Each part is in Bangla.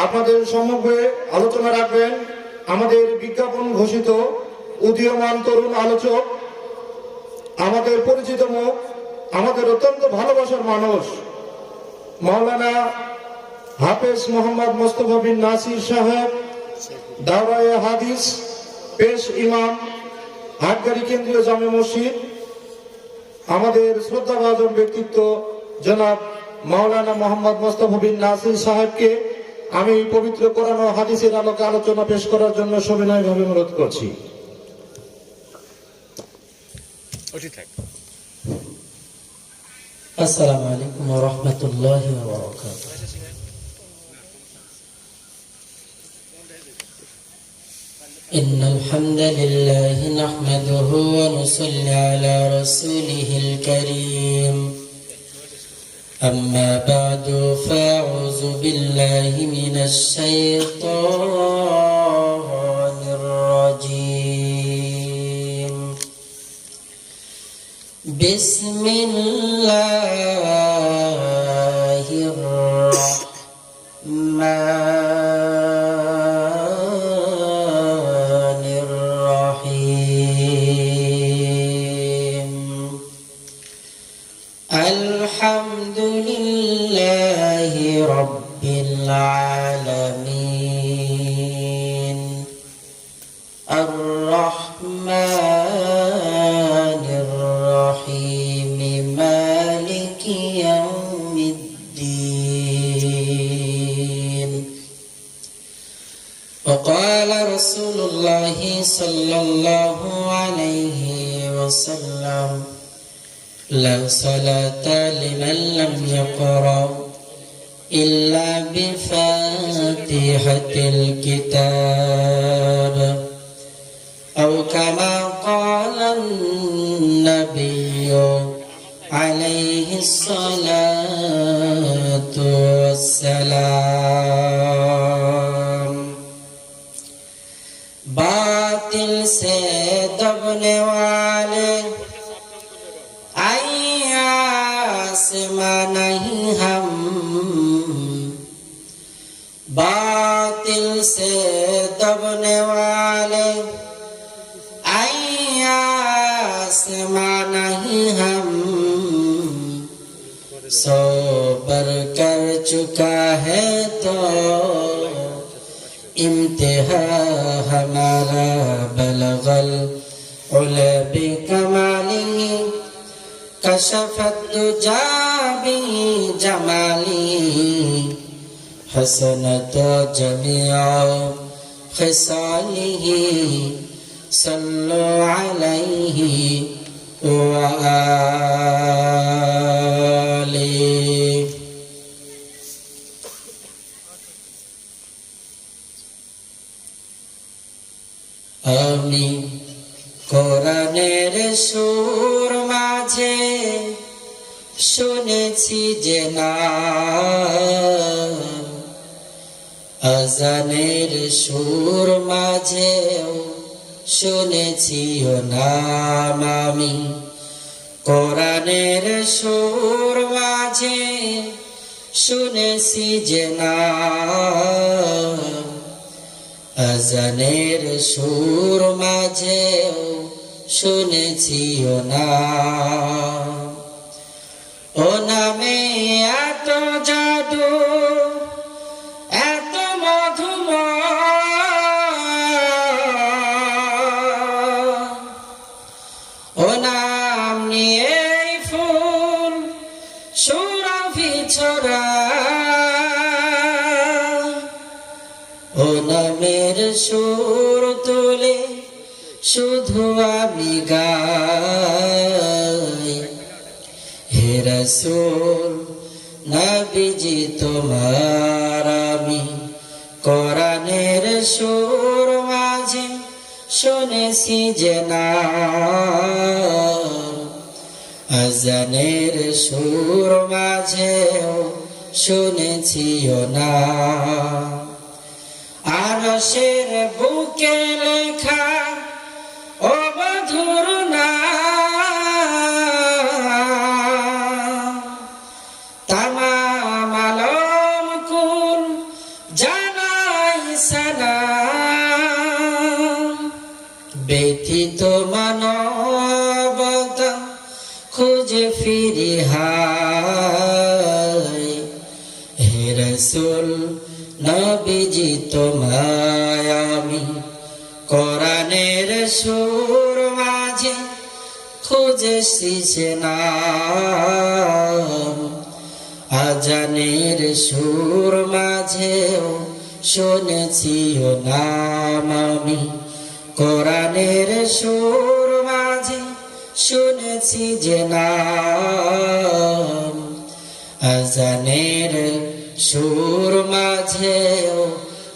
আপনাদের সম্মুখে আলোচনা রাখবেন আমাদের বিজ্ঞাপন ঘোষিত উদীয়মান তরুণ আলোচক, আমাদের পরিচিত মুখ, আমাদের অত্যন্ত ভালোবাসার মানুষ মাওলানা হাফেজ মোহাম্মদ মোস্তফা বিন নাসির সাহেব, দাওরায়ে হাদিস, পেশ ইমাম, হাটগাড়ি কেন্দ্রীয় জামে মসজিদ। আমাদের শ্রদ্ধাভাজন ব্যক্তিত্ব জনাব মাওলানা মোহাম্মদ মোস্তফা বিন নাসির সাহেবকে আমি পবিত্র কোরআন ও হাদিসের আলোকে আলোচনা পেশ করার জন্য সবিনয়ভাবে অনুরোধ করছি। আসসালামু আলাইকুম ওয়া রাহমাতুল্লাহি ওয়া বারাকাতুহু। ইন্নাল হামদালিল্লাহি নাহমাদুহু ওয়া নুসাল্লি আলা রাসূলিহিল কারীম। أما بعد فأعوذ بالله من الشيطان الرجيم. بسم الله الرحمن الرحيم. الحمد لله رب العالمين الرحمن الرحيم مالك يوم الدين. وقال رسول الله صلى الله عليه وسلم: لا صلاة لمن لم يقرأ إلا بفاتحة الكتاب، أو كما قال النبي عليه الصلاة والسلام. باطل से दबने वाले आसमां नहीं हम, बातिल से दबने वाले आसमां नहीं हम. सौ बर कर चुका है तो इम्तिहा हमारा बलगल उला बिकमाली. कशफत दुजा बिजमाली हसनत जमीअ खिसालिही. सल्लु अलैहि व आलिहि. आमीन. কোরআনের সুর মাঝে শুনেছি যে নাম, আজানের সুর মাঝেও শুনেছি ও নাম আমি. কোরআনের সুর মাঝে শুনেছি যে নাম, আজানের সুর মাঝেও শুনেছি ও নাম. ও নামে এত জাদু এত মধুময়, ও নাম নিয়ে ফুল সুরভি ছড়া. ও নামের সুর তুলে শুধু আমি গাই. হে রাসূল নবীজি তোমার আমি কোরআনের সুর মাঝে শুনেছি যে নাম, আজানের সুর মাঝেও শুনেছি ও নাম. আরশের বুকে লেখা ও মধুর নাম, তামাম আলম কুল জানা ব্যথিত মানবতা খুঁজে ফিরি হায়, হে রাসূল নবীজি তোমায় আমি কোরআনের সুর মাঝে খুঁজেছি যে নাম, আজানের সুর মাঝেও শুনেছি ও নাম আমি, কোরআনের সুর মাঝে শুনেছি যে নাম, আজানের সুর মাঝেও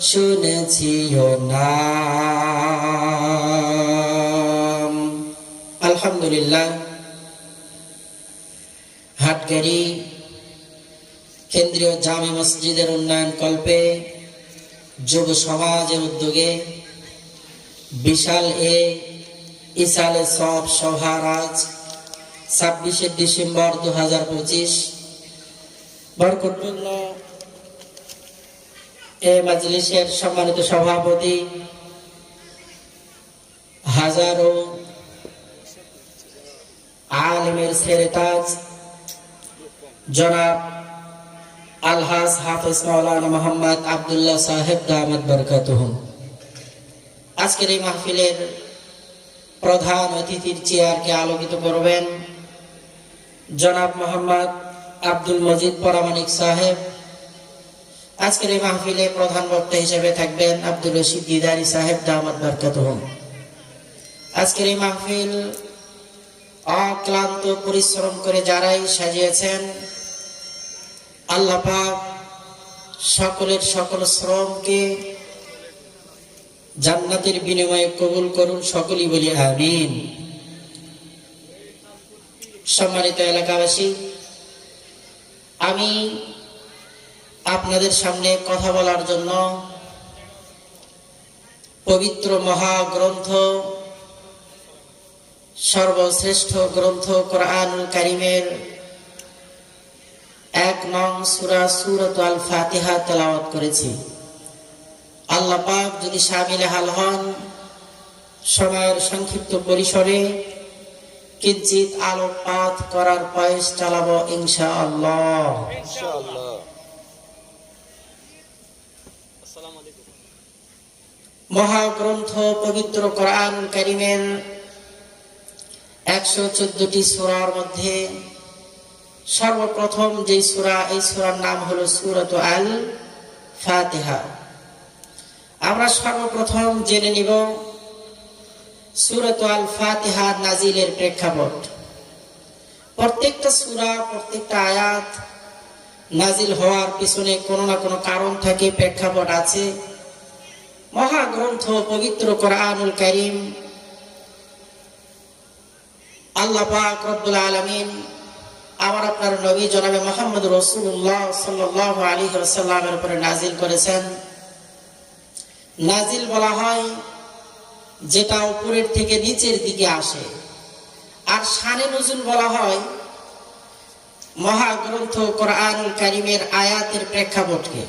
শুনেছি ও নাম। আলহামদুলিল্লাহ, হাটগাড়ি কেন্দ্রীয় জামে মসজিদের উন্নয়ন কল্পে যুব সমাজের উদ্যোগে বিশাল ইসালে সব সভার আজ 26শে ডিসেম্বর 2025 বরকতপূর্ণ এই মাজলিসের সম্মানিত সভাপতি হাজারো আলেমের সেরেতাজ জনাব আলহাজ হাফেজ মাওলানা মোহাম্মদ আব্দুল্লাহ সাহেব দামাত বরকাতুহুম, আজকের এই মাহফিলের প্রধান অতিথির চেয়ারকে আলোকিত করবেন জনাব মোহাম্মদ আব্দুল মজিদ পরামানিক সাহেব। আজকের এই মাহফিলে প্রধান বক্তা হিসেবে থাকবেন আব্দুল রশিদ দিদারি সাহেব দামাত বরকাতুহুম। আজকের এই মাহফিল অক্লান্ত পরিশ্রম করে যারাই সাজিয়েছেন, আল্লাহ পাক সকলের সকল শ্রমকে জান্নাতের বিনিময়ে কবুল করুন, সকলেই বলি আমিন। সম্মানিত এলাকাবাসী, আমি আপনাদের সামনে কথা বলার জন্য পবিত্র মহাগ্রন্থ, সর্বশ্রেষ্ঠ গ্রন্থ কোরআনুল কারীমের 1 নং সূরা সূরাতুল আল ফাতিহা তেলাওয়াত করেছি। আল্লাহ পাক যদি শামিল হাল হন, সময়ের সংক্ষিপ্ত পরিসরে কিঞ্চিত আলোকপাত করার প্রয়াস চালাবো ইনশাআল্লাহ। মহাগ্রন্থ পবিত্র কোরআনুল কারীমের 114টি সূরার মধ্যে সর্বপ্রথম যে সূরা, এই সূরার নাম হলো সূরাতুল আল ফাতিহা। আমরা সর্বপ্রথম জেনে নিব সূরাতুল আল ফাতিহা নাজিলের প্রেক্ষাপট। প্রত্যেকটা সূরা, প্রত্যেকটা আয়াত নাজিল হওয়ার পিছনে কোনো না কোনো কারণ থাকে, প্রেক্ষাপট আছে। মহাগ্রন্থ পবিত্র কোরআনুল কারীম আল্লাহ পাক রব্বুল আলামিন আমার আপনার নবী জনাবে মুহাম্মদ রাসূলুল্লাহ সাল্লাল্লাহু আলাইহি ওয়াসাল্লামের উপরে নাজিল করেছেন। নাজিল বলা হয় যেটা উপরের থেকে নিচের দিকে আসে, আর শানে নুজুল বলা হয় মহাগ্রন্থ কোরআনুল কারীমের আয়াতের প্রেক্ষাপটকে,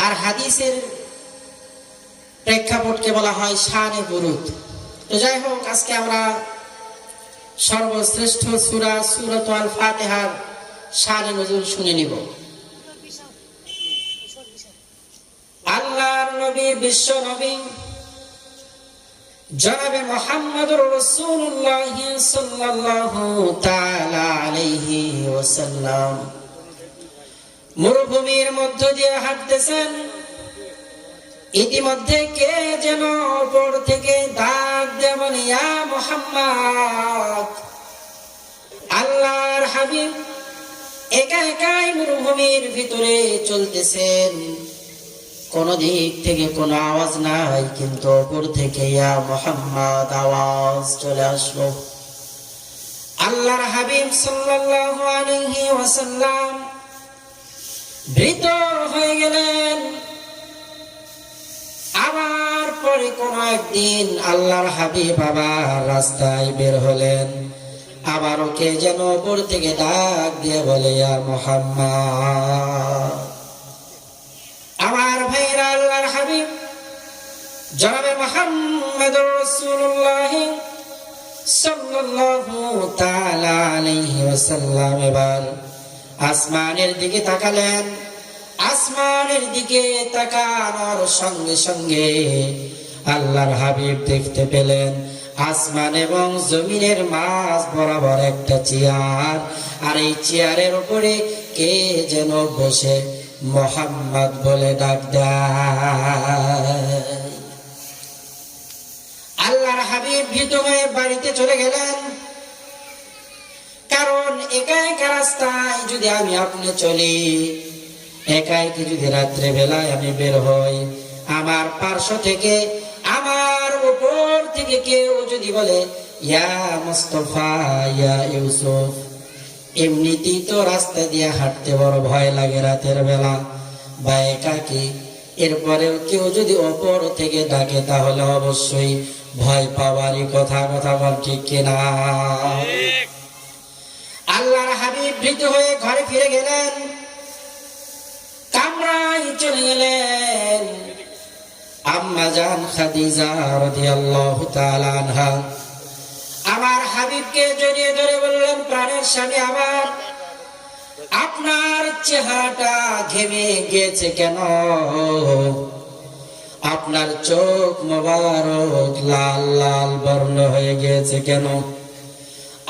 আর হাদিসের প্রেক্ষাপটকে বলা হয় শানে বুরুদ। তো যাই হোক, আজকে আমরা সর্বশ্রেষ্ঠ সূরা সূরাতুল আল ফাতিহার শানে নুজুল শুনে নিব। আল্লাহর নবী, বিশ্ব নবী জনাবে মুহাম্মদুর রাসূলুল্লাহ সাল্লাল্লাহু তাআলা আলাইহি ওয়াসাল্লাম মরুভূমির মধ্য দিয়ে হাঁটতেছেন। ইতিমধ্যে কে যেন উপর থেকে ডাক দিয়ে বলে, ইয়া মুহাম্মদ। আল্লাহর হাবিব একা একাই মরুভূমির ভিতরে চলতেছেন, কোন দিক থেকে কোনো আওয়াজ নাই, কিন্তু উপর থেকে ইয়া মুহাম্মদ আওয়াজ চলে আসলো। আল্লাহর হাবিব সাল্লাল্লাহু আলাইহি ওয়াসাল্লাম ভীত হয়ে গেলেন। আবার পরে কোন একদিন আল্লাহর হাবিব আবার রাস্তায় বের হলেন, আবার ওকে যেন উপর থেকে ডাক দিয়ে বলে, ইয়া মুহাম্মদ। আমার ভাইরা, আল্লাহর হাবিব জনাবে মুহাম্মদুর রাসূলুল্লাহ সাল্লাল্লাহু তাআলা আলাইহি ওয়াসাল্লাম এবার আসমানের দিকে তাকালেন। আসমানের দিকে তাকানোর সঙ্গে সঙ্গে আল্লাহর হাবিব দেখতে পেলেন আসমান এবং জমিনের মাঝ বরাবর একটা চেয়ার, আর এই চেয়ারের উপরে কে যেন বসে মুহাম্মদ বলে ডাক দেয়। আল্লাহর হাবিব ভীত হয়ে বাড়িতে চলে গেলেন, কারণ একা একা রাস্তায় যদি আমি আপনি চলি, একা একা যদি রাত্রে বেলায় আমি বের হই, আমার পার্শ্ব থেকে আমার উপর থেকে কেউ যদি বলে ইয়া মুস্তাফা ইয়া ইউসুফ, এমনিতেই তো রাস্তা দিয়ে হাঁটতে বড় ভয় লাগে রাতের বেলা বা একাকী, এরপরেও কেউ যদি ওপর থেকে ডাকে তাহলে অবশ্যই ভয় পাওয়ারই কথা বল ঠিক কিনা? আল্লাহর হাবিব ভীত হয়ে ঘরে ফিরে গেলেন, কামরায় চলে গেলেন। আম্মা জান খাদিজা রাদিয়াল্লাহু তাআলা আনহা আমার হাবিবকে জড়িয়ে ধরে বললেন, প্রাণের স্বামী আমার, আপনার চেহারাটা ঘেমে গিয়েছে কেন? আপনার চোখ মোবারক লাল লাল বর্ণ হয়ে গিয়েছে কেন?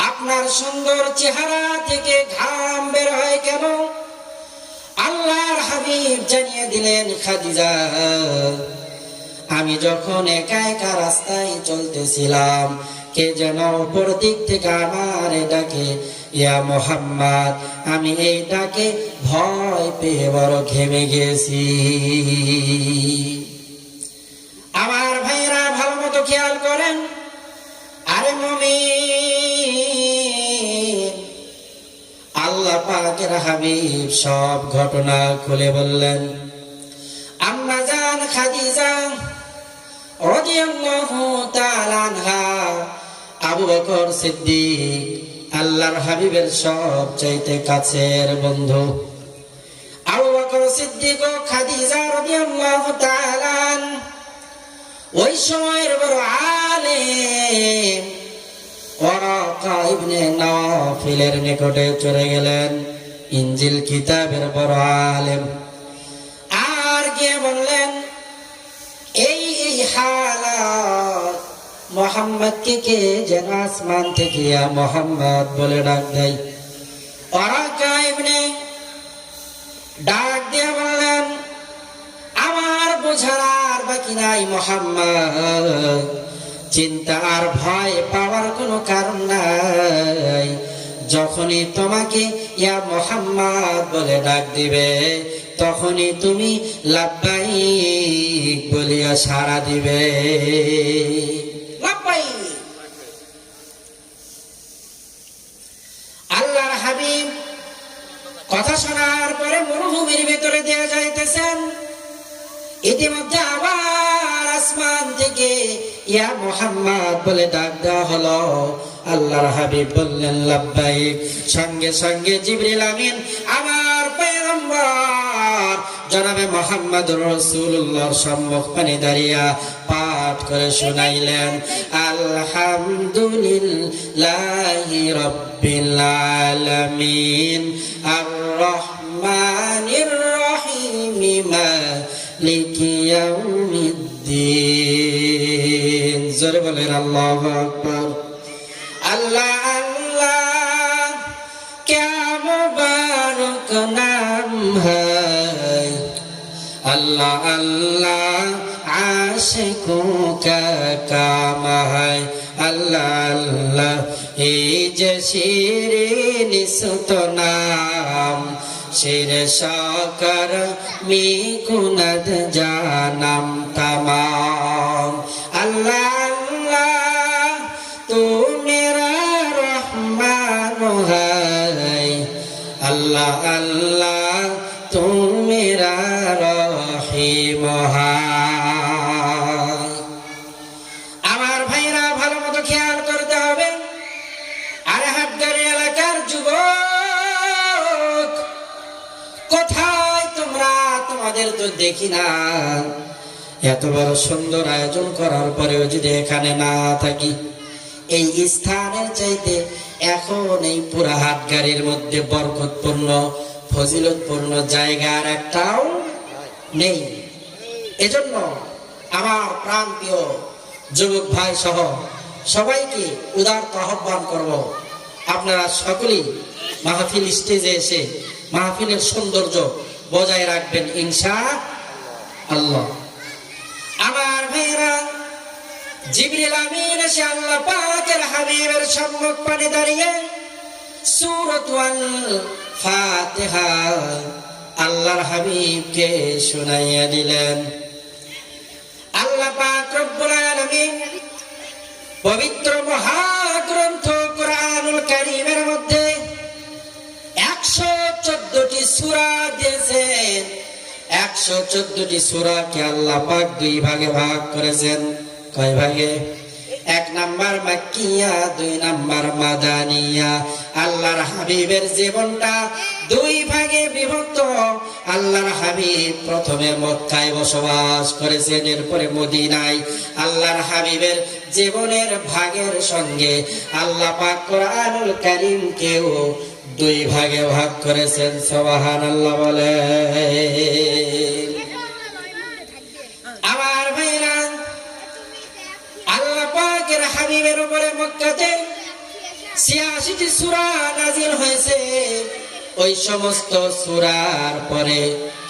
আপনার সুন্দর চেহারা থেকে ঘাম বের হয় কেন? আল্লাহর হাবিব জানিয়ে দিলেন, খাদিজা, আমি যখন একা একা রাস্তায় চলতেছিলাম, কে যেন উপর দিক থেকে আমার ডাকে ইয়া মুহাম্মদ, আমি এই ডাকে ভয় পেয়ে বড় ঘেমে গেছি। আমার ভাইরা ভালো মতো খেয়াল করেন। আরে মুমিন, আল্লাহ পাকের হাবিব সব ঘটনা খুলে বললেন। আম্মা জান খাদিজা রাদিয়াল্লাহু তাআলা আনহা, আবু বকর সিদ্দিক আল্লাহর হাবিবের সব চাইতে কাছের বন্ধু, আবু বকর সিদ্দিক ও খাদিজা রাদিয়াল্লাহু তাআলা ওই সময়ের বড় আলেম ওয়ারাকা ইবনে নাফিলের নিকটে চলে গেলেন, ইনজিল কিতাবের বড় আলেম। আর গিয়ে বললেন, এই হালাত মুহাম্মদকে কে যেন আসমান থেকে ইয়া মুহাম্মদ বলে ডাক দেয়। ওয়ারাকা ইবনে ডাক দিয়ে বললেন, আমার বোঝার আর বাকি নাই মুহাম্মদ, চিন্তা আর ভয় পাওয়ার কোনো কারণ নাই। যখনই তোমাকে ইয়া মুহাম্মদ বলে ডাক দিবে, তখনই তুমি লাব্বাইক বলিয়া সাড়া দিবে। লাব্বাইক। আল্লাহর হাবিব কথা শোনার পরে মরুভূমির ভেতরে দিয়ে যাইতেছেন, ইতিমধ্যে আবার আসমান থেকে ইয়া মুহাম্মদ বলে ডাক দেওয়া হলো। আল্লাহর হাবিব বললেন লাব্বাইক। সঙ্গে সঙ্গে জিবরিল আমিন আমার পয়গম্বর জনাবে মুহাম্মদুর রাসূলুল্লাহর সম্মুখে দাঁড়িয়ে পাঠ করে শুনাইলেন, আলহামদুলিল্লাহি রাব্বিল আলামিন আর রহমানির রহিম মালিকি ইয়াউমিদ্দিন। জোরে বলেন আল্লাহু আকবার। আল্লাহ আল্লাহ क्या मुबारक नाम है, अल्लाह अल्लाह आशिकों का काम है, अल्लाह अल्लाह ये जशीर निस्त नाम शिर शाकर मी कुनद जानम तमाम। अल्लाह अल्लाह तू मेरा रहमान है, अल्लाह अल्लाह तू मेरा रहीम है। আমার ভাইরা ভালো মতো খেয়াল করতে হবে। আরে হাটগাড়ি এলাকার যুবক, কোথায় তোমরা? তোমাদের তো দেখি না। এত বড় সুন্দর আয়োজন করার পরেও যদি এখানে না থাকি, এই স্থানের চাইতে এখন এই পুরা হাটগাড়ির মধ্যে বরকতপূর্ণ ফজিলতপূর্ণ জায়গার একটাও নেই। এজন্য আমার প্রাণপ্রিয় যুবক ভাই সহ সবাইকে উদারত আহ্বান করব, আপনারা সকলেই মাহফিল স্টেজে এসে মাহফিলের সৌন্দর্য বজায় রাখবেন ইনশাআল্লাহ। আমার ভাইরা, জিবরিল আমিন এসে আল্লাহ পাকের হাবিবের সম্মুখ পানে দাঁড়িয়ে সূরাতুল ফাতিহা আল্লাহর হাবিবকে শুনাইয়া দিলেন। আল্লাহ পাক রব্বুল আলামিন পবিত্র মহাগ্রন্থ কোরআনুল কারীমের মধ্যে 114টি সূরা দিয়েছেন। 114টি সূরাকে আল্লাহ পাক দুই ভাগে ভাগ করেছেন। কয় ভাগে? 1 নাম্বার মাক্কিয়া, 2 নাম্বার মাদানিয়া। আল্লাহর হাবিবের জীবনটা দুই ভাগে বিভক্ত। আল্লাহর হাবিব প্রথমে মক্কায় বসবাস করেছেন, এরপরে মদিনায়। আল্লাহর হাবিবের জীবনের ভাগের সঙ্গে আল্লাহ পাক কোরআনুল কারীমকেও দুই ভাগে ভাগ করেছেন। সুবহানাল্লাহ বলে। আমার ভাইরা, আল্লাহ পাকের হাবিবের উপরে মক্কাতে 86টি সূরা নাযিল হয়েছে। ওই সমস্ত সূরার পরে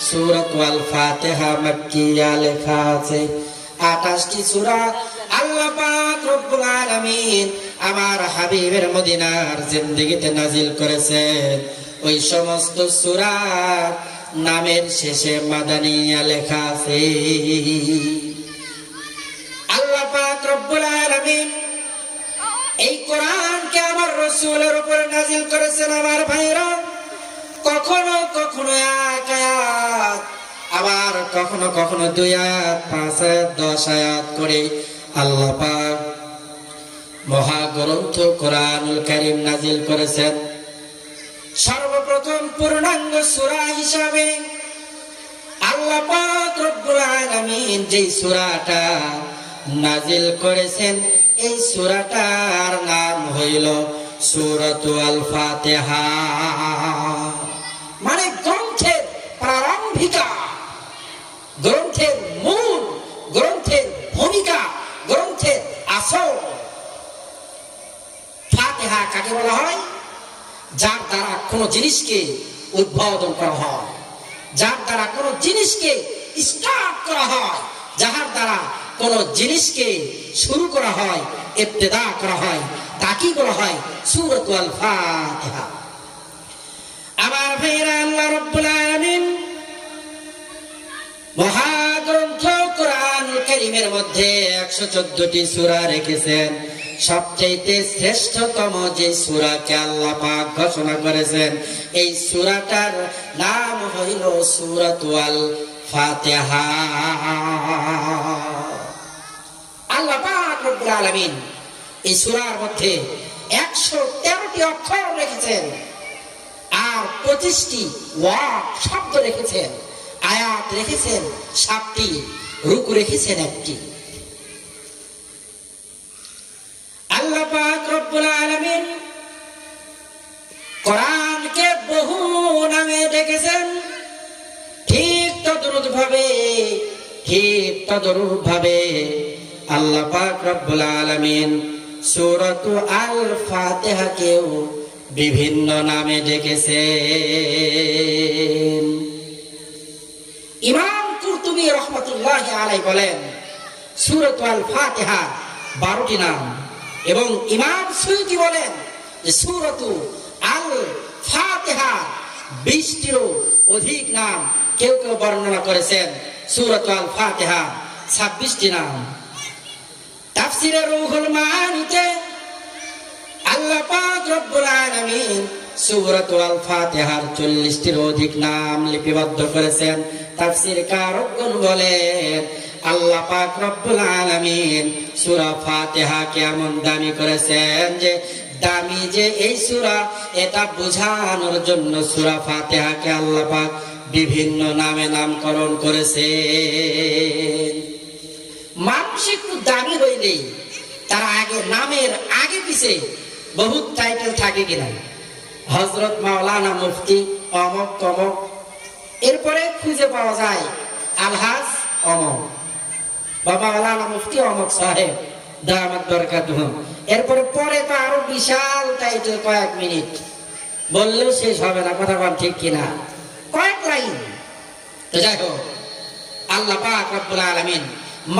সূরাতুল ফাতিহা মাক্কিয়া লেখা আছে। 28টি সূরা আল্লাহ পাক রব্বুল আলামিন আমার হাবিবের মদিনার জিন্দেগিতে নাযিল করেছেন। ওই সমস্ত সূরা নামের শেষে মাদানিয়া লেখা আছে। আল্লাহ পাক রব্বুল আলামিন এই কোরআনকে আমার রাসূলের উপর নাযিল করেছেন। আমার ভাইরা, কখনো কখনো এক আয়াত, আবার কখনো কখনো 2 আয়াত, 5 আয়াত, 10 আয়াত করে আল্লাহ পাক মহাগ্রন্থ কোরআনুল কারীম নাযিল করেছেন। সর্বপ্রথম পূর্ণাঙ্গ সূরা হিসাবে আল্লাহ পাক রব্বুল আলামিন যে সূরাটা নাযিল করেছেন, এই সূরাটার নাম হইল সূরাতুল ফাতিহা। মানে গ্রন্থের প্রারম্ভিকা, গ্রন্থের মূল, গ্রন্থের ভূমিকা, গ্রন্থের আসল। ফাতিহা কাকে বলা হয়? যার দ্বারা কোনো জিনিসকে উদ্বোধন করা হয়, যার দ্বারা কোনো জিনিসকে স্টার্ট করা হয়, যাহার দ্বারা কোনো জিনিসকে শুরু করা হয়, ইবতিদা করা হয়, তাকেই বলা হয় সূরাতুল ফাতিহা। আমার ভাইরা, আল্লাহ রাব্বুল আলামিন মহাগ্রন্থ কোরআনুল কারীমের মধ্যে 114টি সূরা রেখেছেন। সবচেয়ে শ্রেষ্ঠতম যে সূরাকে আল্লাহ পাক ঘোষণা করেছেন, এই সূরাটার নাম হইল সূরাতুল ফাতিহা। আল্লাহ পাক রব্বুল আলামিন এই সূরার মধ্যে 113টি অক্ষর রেখেছেন, আর 25টি ওয়ার্ড শব্দ রেখেছেন, আয়াত রেখেছেন 7টি, রুকু রেখেছেন 1টি। আল্লাহ পাক রব্বুল আলামিন কোরআনকে বহু নামে ডেকেছেন। ঠিক তদরূপভাবে আল্লাহ পাক রব্বুল আলামিন সূরাতুল আল ফাতিহাকেও বিভিন্ন নামে ডেকেছেন। ইমাম কুরতুবী রাহমাতুল্লাহি আলাইহি বলেন, সূরাতুল ফাতিহা 12টি নাম, এবং ইমাম সুয়ুতী বলেন যে সূরাতুল আল ফাতিহা 20টিরও অধিক নাম। কেউ কেউ বর্ণনা করেছেন সূরাতুল ফাতিহা 26টি নাম। তাফসীরে রুহুল মাআনিতে আল্লাহ পাক রব্বুল আলামিন সূরাতুল ফাতিহার 40টির অধিক নাম লিপিবদ্ধ করেছেন। তাফসীরকারগণ বলেন, আল্লাহ পাক রব্বুল আলামিন সূরা ফাতিহাকে এমন দামি করেছেন যে দামি যে এই সূরা, এটা বোঝানোর জন্য সূরা ফাতিহাকে আল্লাহ পাক বিভিন্ন নামে নামকরণ করেছেন। মানুষ একটু দামি হইলেই তারা আগে নামের আগে পিছে বহুত টাইটেল থাকে কিনা, হযরত মাওলানা মুফতি অমক তমক, এরপরে খুঁজে পাওয়া যায় আলহাজ অমক বা মাওলানা মুফতি অমক সাহেব দামাত বরকাতুহুম। এরপরে পরে তো আরো বিশাল টাইটেল, কয়েক মিনিট বললেও শেষ হবে না, কথা বল ঠিক কিনা, কয়েক লাইন। তো যাই হোক, আল্লাহ পাক রব্বুল আলামিন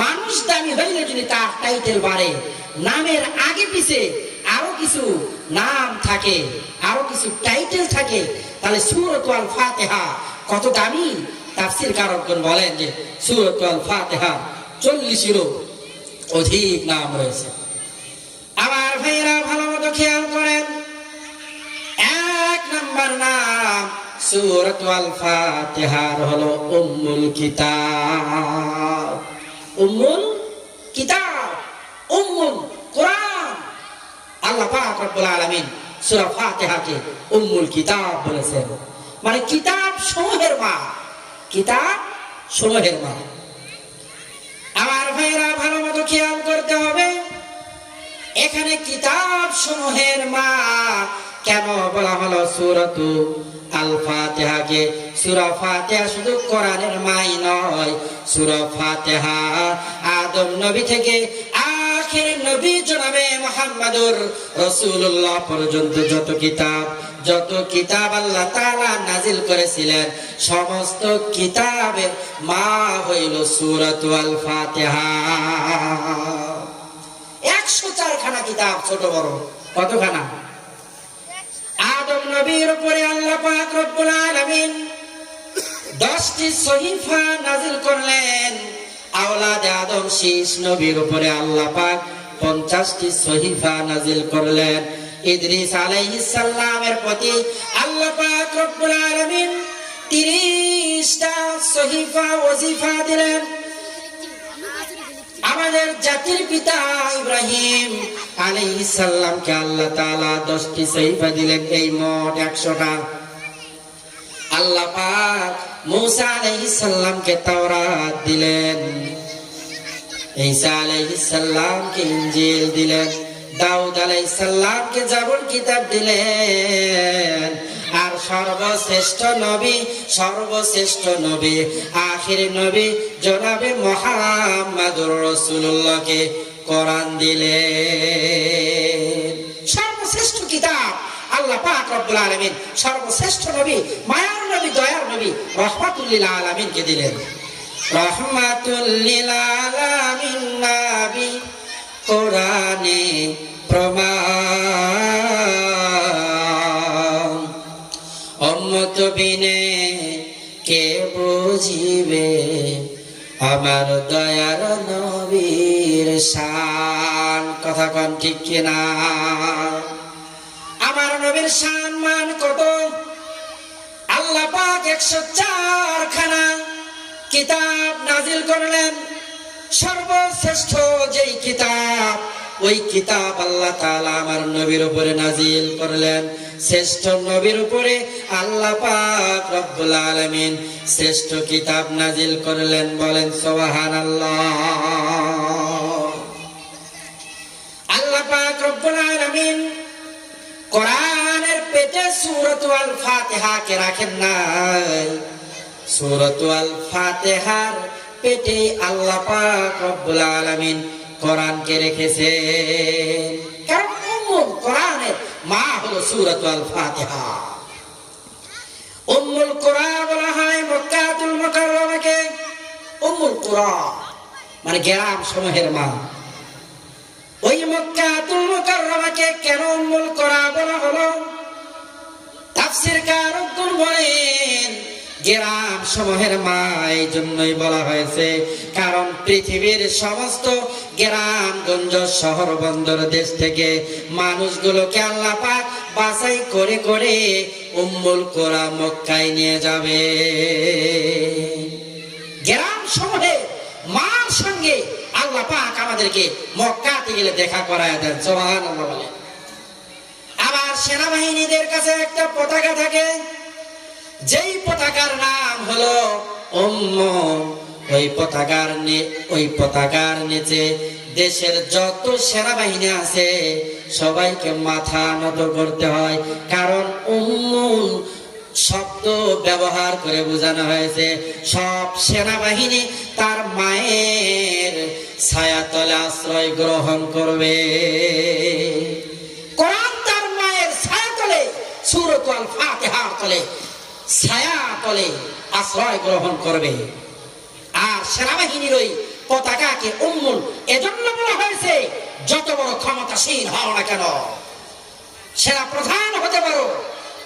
মানুষ দামি হইলে যদি তার টাইটেল বাড়ে, নামের আগে পিছে আরো কিছু নাম থাকে, আরো কিছু টাইটেল থাকে, তাহলে সূরাতুল ফাতিহা কত দামি। তাফসীর কারকগণ বলেন যে সূরাতুল ফাতিহা 40-এরও অধিক নাম রয়েছে। আমার ভাইরা ভালো মতো খেয়াল করেন, 1 নম্বর নাম সূরাতুল ফাতিহার হলো উম্মুল কিতাব। উম্মুল কিতাব, উম্মুল কোরআন। আল্লাহ পাক রব্বুল আলামিন সূরা ফাতিহাকে উম্মুল কিতাব বলেছেন, মানে কিতাব সমূহের মা, কিতাব সমূহের মা। আমার ভাইরা ভালো মতো খেয়াল করতে হবে, এখানে কিতাব সমূহের মা কেন বলা হলো সূরাতু আল ফাতিহাকে? সূরা ফাতিহা শুধু কোরআনের মাই নয়, সূরা ফাতিহা আদম নবী থেকে আখির নবী জনাবে মুহাম্মদুর রাসূলুল্লাহ পর্যন্ত যত কিতাব আল্লাহ তাআলা নাজিল করেছিলেন, সমস্ত কিতাবের মা হইল সূরাতুল ফাতিহা। 104 খানা কিতাব, ছোট বড় কতখানা? আদম নবীর উপরে আল্লাহ পাক রব্বুল আলামিন 10টি সহিফা নাজিল করলেন। আওলাদে আদম শীষ নবীর উপরে আল্লাহ পাক 50টি সহিফা নাজিল করলেন। ইদ্রিস আলাইহিস সালামের প্রতি আল্লাহ পাক রব্বুল আলামিন 30টা সহিফা ওজিফা দিলেন। আমাদের জাতির পিতা ইব্রাহিম আলাইহিস সালামকে আল্লাহ তাআলা 10টি সহিফা দিলেন, এই মোট 100টা। আল্লাহ পাক মূসা আলাইহিস সালামকে তাওরাত দিলেন, ঈসা আলাইহিস সালামকে ইনজিল দিলেন, দাউদ আলাইহিস সালামকে জাবুর কিতাব দিলেন। আর সর্বশ্রেষ্ঠ নবী আখির নবী জনাবে মুহাম্মদুর রাসূলুল্লাহকে কোরআন দিলেন। সর্বশ্রেষ্ঠ কিতাব আল্লাহ পাক রব্বুল আলামিন সর্বশ্রেষ্ঠ নবী, মায়ার নবী, দয়ার নবী রাহমাতুল লিল আলামিনকে দিলেন। রাহমাতুল লিল আলামিন নবী কোরআনে প্রমাণ, উম্মত বিনে কে বুঝিবে আমার দয়ার নবীর শান। কথা কোন ঠিক কিনা? আমার নবীর শান মান কত? আল্লাহ পাক 104 খানা কিতাব নাজিল করলেন। সর্বশ্রেষ্ঠ যেই কিতাব, ওই কিতাব আল্লাহ তাআলা আমার নবীর উপরে নাজিল করলেন। শ্রেষ্ঠ নবীর উপরে আল্লাহ পাক রব্বুল আলামিন শ্রেষ্ঠ কিতাব নাজিল করলেন। বলেন সুবহানাল্লাহ। আল্লাহ পাক রব্বুল আলামিন কোরআনের পেটে সূরাতুল ফাতিহাকে রাখেন নাই, সূরাতুল ফাতিহার পেটে আল্লাহ পাক রব্বুল আলামিন কোরআনকে রেখেছেন। কারণ উম্মুল কোরআনের মা হলো সূরাতুল ফাতিহা। উম্মুল কুরা বলা হয় মক্কাতুল মুকাররমাকে। উম্মুল কুরা মানে গ্রাম সমূহের মা। ওই মক্কাতুল মুকাররমাকে কেন উম্মুল কুরা বলা হলো? তাফসীর কারকগণ বলেন গ্রাম সমূহের মা এই জন্যই বলা হয়েছে কারণ পৃথিবীর সমস্ত গ্রামগঞ্জ শহর বন্দর দেশ থেকে মানুষগুলোকে আল্লাহ পাক বাছাই করে করে উম্মুল কুরা মক্কায় নিয়ে যাবে। গ্রাম সমূহের মার সঙ্গে আল্লাহ পাক আমাদেরকে মক্কাতে গেলে দেখা করায় দেন। সুবহানাল্লাহ বলেন। আবার সেনাবাহিনীদের কাছে একটা পতাকা থাকে, যেই পতাকার নাম হলো ওই পতাকার নিচে দেশের যত সেনাবাহিনী আছে সবাইকে মাথা নত করতে হয়, কারণ উম্মুল শব্দ ব্যবহার করে বোঝানো হয়েছে সব সেনাবাহিনী তার মায়ের ছায়াতলে আশ্রয় গ্রহণ করবে। কোরআন তার মায়ের ছায়াতলে, সূরাতুল ফাতিহার তলে ছায়াতলে আশ্রয় গ্রহণ করবে। আর সেনাবাহিনীর ওই পতাকাকে উম্মুল এজন্য বলা হয়েছে, যত বড় ক্ষমতাসীন হও না কেন, সেনা প্রধান হতে পারো,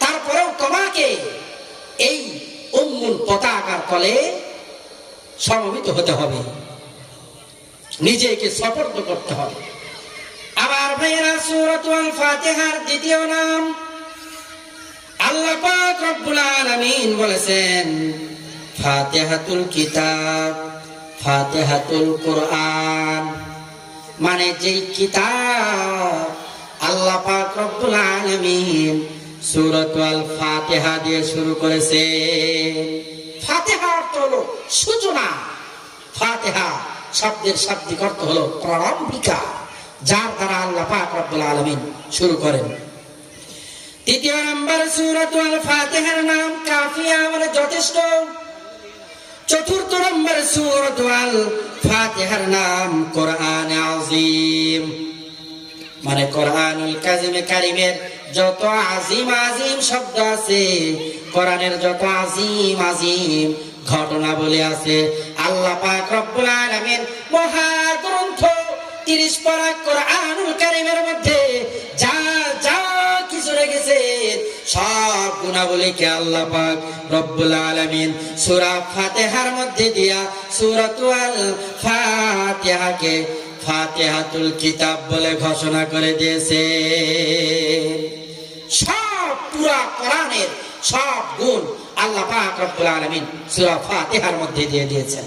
তারপরেও তোমাকে এই উম্মুল পতাকার তলে সমবেত হতে হবে, নিজেকে সপর্দ করতে হবে। আবার ভাইয়েরা, সূরাতুল ফাতিহার দ্বিতীয় নাম আল্লাহ পাক রব্বুল আলামিন বলেছেন ফাতিহাতুল কিতাব, ফাতিহাতুল কোরআন, মানে যেই কিতাব আল্লাহ পাক রব্বুল আলামিন সূরাতুল ফাতিহা দিয়ে শুরু করেছে। ফাতিহা অর্থ হলো সূচনা, ফাতিহা শব্দের শাব্দিক অর্থ হলো প্রারম্ভিকা, যার দ্বারা আল্লাহ পাক রব্বুল আলামিন শুরু করেন। তৃতীয় নম্বর সূরাতুল ফাতিহার নাম কাফিয়া, মানে যথেষ্ট। চতুর্থ নম্বর সূরাতুল ফাতিহার নাম কোরআন আযীম, মানে কোরআনুল কারিমের যত আজিম আজিম শব্দ আছে, কোরআনের যত আজিম আজিম ঘটনাবলী আছে, আল্লাহ পাক রব্বুল আলামিন মহাগ্রন্থ 30 পারা কোরআনুল কারিমের মধ্যে যা যা কিছু রেখেছে সব গুণাবলীকে আল্লাহ পাক রব্বুল আলামিন সূরা ফাতিহার মধ্যে দিয়া সূরাতুল ফাতিহাকে ফাতিহাতুল কিতাব বলে ঘোষণা করে দিয়েছে। সব পুরা কোরআনের সব গুণ আল্লাহ পাক রব্বুল আলামিন সূরা ফাতিহার মধ্যে দিয়ে দিয়েছেন।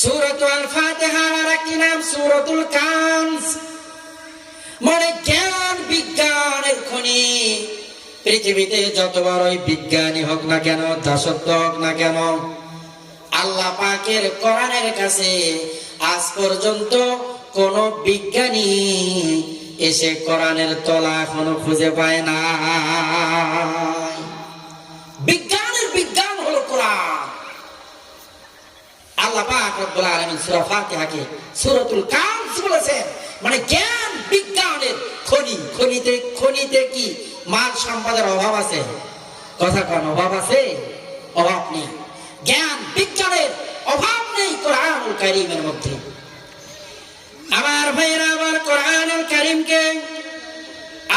সূরাতুল ফাতিহার আরেকটি নাম সূরাতুল কানজ, মানে জ্ঞান বিজ্ঞানের খনি। পৃথিবীতে যত বড়ই বিজ্ঞানী হোক না কেন, দাসত্ব হোক না কেন, আল্লাহ পাকের কোরআনের কাছে আজ পর্যন্ত কোন বিজ্ঞানী এসে কোরআনের তলা এখনো খুঁজে পায় না। বিজ্ঞানের বিজ্ঞান হলো কোরআন। আল্লাহ পাক রব্বুল আলামিন সূরা ফাতিহাকে সূরাতুল কানজ বলেছেন, মানে জ্ঞান বিজ্ঞানের খনি। খনিতে কি মাল সম্পদের অভাব আছে? কথা কোন অভাব আছে? অভাব নেই। জ্ঞান বিজ্ঞানের অভাব নেই কোরআনুল কারীমের মধ্যে। আমার ভাইরা, আবার কোরআনুল কারীমকে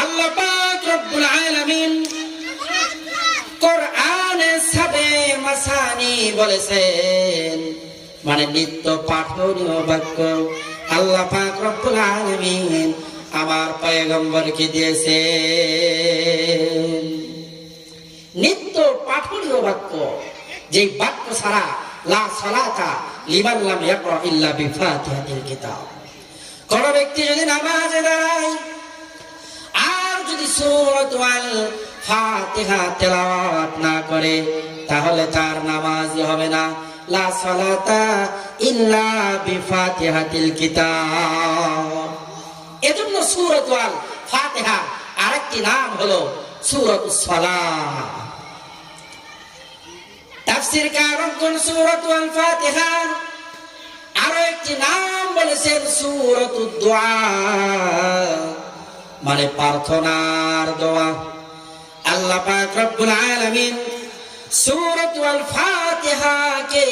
আল্লাহ পাক রব্বুল আলামিন কোরআনে সাবে মাসানি বলেছেন, মানে নিত্য পাঠনীয় বাক্য আল্লাহ পাক রব্বুল আলামিন আমার পয়গম্বরকে দিয়েছেন। নিত্য পাঠনীয় বাক্য, যে বাক্য ছাড়া লা সালাতা লিমান লাম ইয়াকরা ইল্লা বিফাতিহাতিল কিতাব। কোন ব্যক্তি যদি নামাজে দাঁড়ায় আর যদি সূরাতুল ফাতিহা তেলাওয়াত না করে, তাহলে তার নামাজ হবে না। লা সালাতা ইল্লা বিফাতিহাতিল কিতাব। এজন্য সূরাতুল ফাতিহা আরেকটি নাম হলো সূরাতুস সালাহ। তাফসীরকারগণ সূরাতুল ফাতিহার আরো একটি নাম বলেছেন সূরাতুদ দুআ, মানে প্রার্থনার দোয়া। আল্লাহ পাক রব্বুল আলামিন সূরাতুল ফাতিহাকে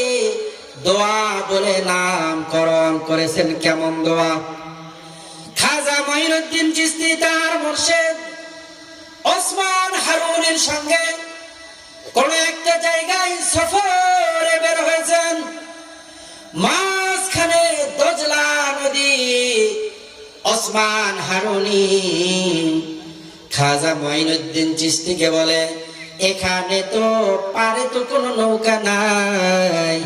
দোয়া বলে নামকরণ করেছেন। কেমন দোয়া? খাজা মঈনুদ্দিন চিশতি তার মুর্শিদ ওসমান হারুনের সঙ্গে কোন একটা জায়গায় সফরে বের হয়েছেন। মাঝখানে দজলা নদী। ওসমান হারুনি খাজা মঈনুদ্দিন চিশতিকে বলে, এখানে তো পারে তো কোনো নৌকা নাই,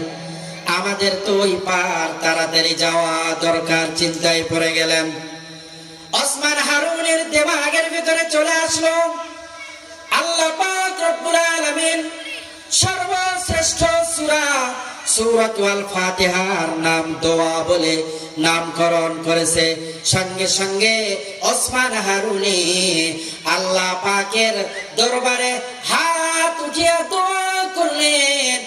আমাদের তো ওই পার তাড়াতাড়ি যাওয়া দরকার। চিন্তায় পড়ে গেলেন। ওসমান হারুনের দিমাগের ভিতরে চলে আসলো, আল্লাহ পাক রব্বুল আলামিন সর্বশ্রেষ্ঠ সূরা সূরাতুল ফাতিহার নাম দোয়া বলে নামকরণ করেছে। সঙ্গে সঙ্গে ওসমান হারুনি আল্লাহ পাকের দরবারে হাত উঠিয়ে দোয়া করলেন,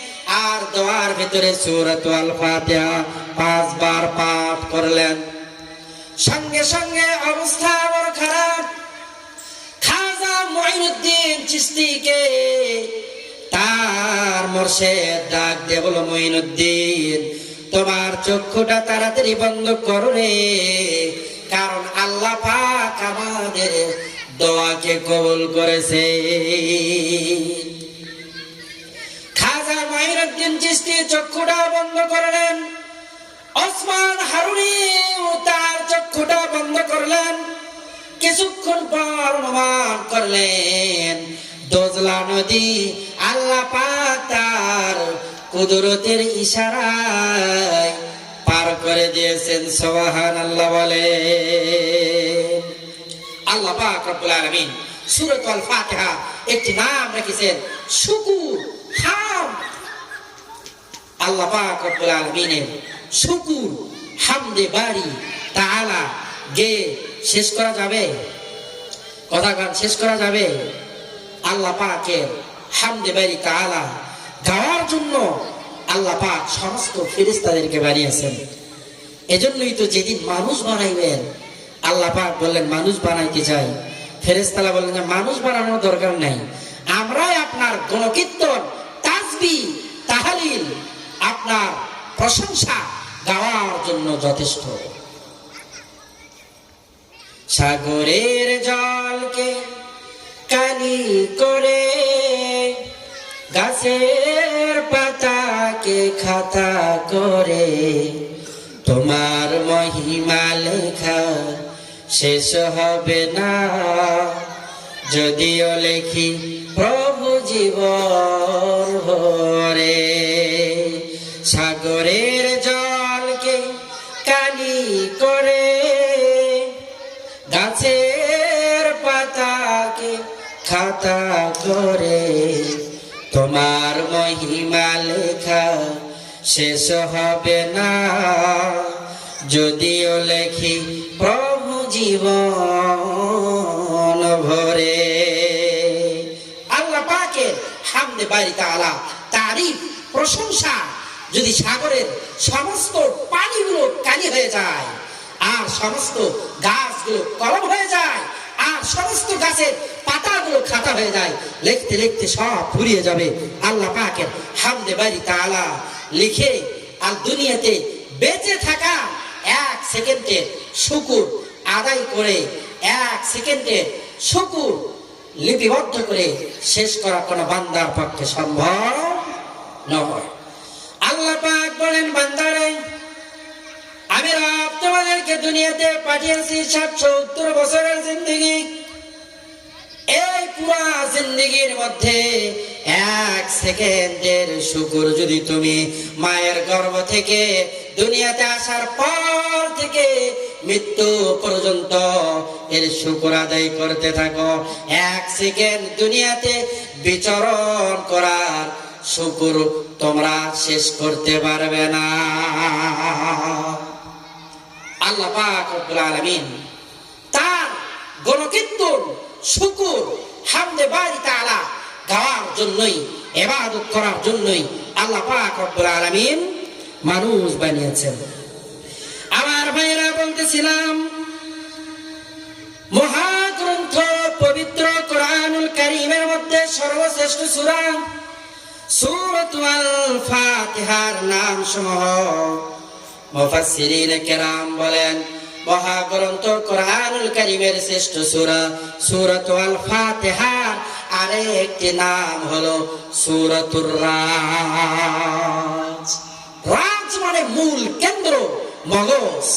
আর দোয়ার ভিতরে সূরাতুল ফাতিহা 5 বার পাঠ করলেন। সঙ্গে সঙ্গে অবস্থা বড় খারাপ। খাজা মুঈনুদ্দিন চিশতিকে তার মুর্শিদ ডাক দিয়ে বলল, মুঈনুদ্দিন, তোমার চক্ষুটা তাড়াতাড়ি বন্ধ করো রে, কারণ আল্লাহ পাক আমাদের দোয়াকে কবুল করেছে। খাজা মুঈনুদ্দিন চিশতি চক্ষুটা বন্ধ করলেন, ওসমান হারুনি তার চক্ষুটা বন্ধ করলেন। কিছুক্ষণ পর অনুমান করলেন দজলা নদী আল্লাহ পাক তার কুদরতের ইশারায় পার করে দিয়েছেন। সুবহানাল্লাহ বলে। আল্লাহ পাক রব্বুল আলামিন সূরাতুল ফাতিহা একটি নাম রেখেছেন শুকুর, হামদ। আল্লাহ পাক রব্বুল আলামিনের শুকুর, হামদে বাড়ি তাআলা গে শেষ করা যাবে? কথা গান শেষ করা যাবে? আল্লাহ পাকের হামদে বাড়ি তাআলা গাওয়ার জন্য আল্লাহ পাক সমস্ত ফেরেশতাদেরকে বানিয়েছেন। এজন্যই তো যেদিন মানুষ বানাইবেন আল্লাহ পাক বললেন মানুষ বানাইতে চাই, ফেরেশতারা বললেন যে মানুষ বানানোর দরকার নাই, আমরাই আপনার গুণকীর্তন, তাসবিহ, তাহলিল, আপনার প্রশংসা গাওয়ার জন্য যথেষ্ট। সাগরের জলকে কালি করে, গাছের পাতাকে খাতা করে, তোমার মহিমা লেখা শেষ হবে না, যদিও লেখি প্রভু জীবন ভরে। সাগরের জলকে কালি করে, গাছের পাতাকে খাতা করে, তোমার মহিমা লেখা শেষ হবে না, যদিও লেখি প্রভু জীবন ভরে। আল্লাহ পাকের হামদে বাড়ি তাআলা তারিফ, প্রশংসা যদি সাগরের সমস্ত পানিগুলো কালি হয়ে যায়, আর সমস্ত গাছগুলো কলম হয়ে যায়, আর সমস্ত গাছের পাতাগুলো খাতা হয়ে যায়, লিখতে লিখতে সব ফুরিয়ে যাবে। আল্লাহ পাকের হামদে বাড়ি তাআলা লিখে আর দুনিয়াতে বেঁচে থাকা 1 সেকেন্ডের শুকুর আদায় করে, 1 সেকেন্ডের শুকুর লিপিবদ্ধ করে শেষ করা কোনো বান্দার পক্ষে সম্ভব নয়। আল্লাহ পাক বলেন, বান্দারে, আমি রব তোমাদেরকে দুনিয়াতে পাঠিয়েছি 770 বছরের জিন্দেগি। এই পুরা জিন্দেগির মধ্যে 1 সেকেন্ডের শুকর যদি তুমি মায়ের গর্ভ থেকে দুনিয়াতে আসার পর থেকে মৃত্যু পর্যন্ত এর শুকর আদায় করতে থাকো, 1 সেকেন্ড দুনিয়াতে বিচরণ করার শুকর তোমরা শেষ করতে পারবে না। আল্লাহ পাক রব্বুল আলামিন তার গুণকীর্তন, শুকর, হামদে বাড়ি তাআলা গাওয়ার জন্যই, ইবাদত করার জন্যই আল্লাহ পাক রব্বুল আলামিন মানুষ বানিয়েছেন। আমার ভাইরা বলতেছিলাম, মহাগ্রন্থ পবিত্র কোরআনুল কারীমের মধ্যে সর্বশ্রেষ্ঠ সূরা সূরাতুল ফাতিহার নাম সমূহ মুফাসসিরিন কেরাম বলেন, মহাগ্রন্থ কোরআনুল কারীমের শ্রেষ্ঠ সূরা সূরাতুল ফাতিহার আরেকটি নাম হলো সূরাতুর রাজ। রাজ মানে মূল কেন্দ্র, মগজ।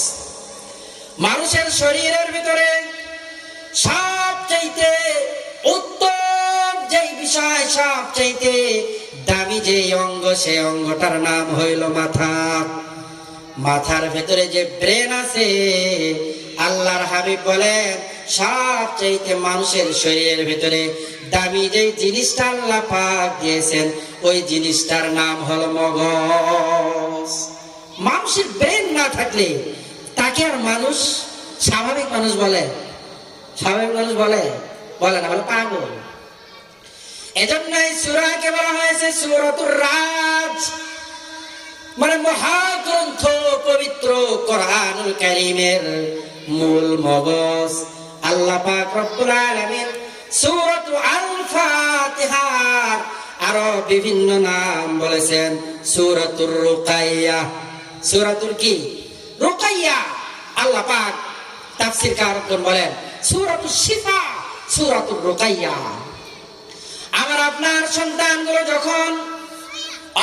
মানুষের শরীরের ভিতরে সবচাইতে উত্তম যেই বিষয়, সবচাইতে দামি যেই অঙ্গ, সেই অঙ্গটার নাম হইল মাথা। মাথার ভেতরে যে ব্রেন আছে, আল্লাহর হাবিব বলেন সবচাইতে মানুষের শরীরের ভিতরে দামি যে জিনিসটা আল্লাহ পাক দিয়েছেন, ওই জিনিসটার নাম হলো মগজ। মানুষের ব্রেন না থাকলে তাকে আর মানুষ স্বাভাবিক মানুষ বলে? স্বাভাবিক মানুষ বলে? বলে না, বলে পাগল। এজন্যই সূরাকে বলা হয়েছে সূরাতুর রাজ, মানে মহাগ্রন্থ পবিত্র কোরআনুল কারীমের মূল মগজ। আল্লাহ পাক রব্বুল আলামিন সূরাতু আল ফাতিহার আরো বিভিন্ন নাম বলেছেন। সূরাতুর রুকাইয়া, সূরাতুল কি? রুকাইয়া। আল্লাহ পাক তাফসীরকারগণ বলেন সূরাতুশ শিফা, সূরাতুর রুকাইয়া। আমার আপনার সন্তানগুলো যখন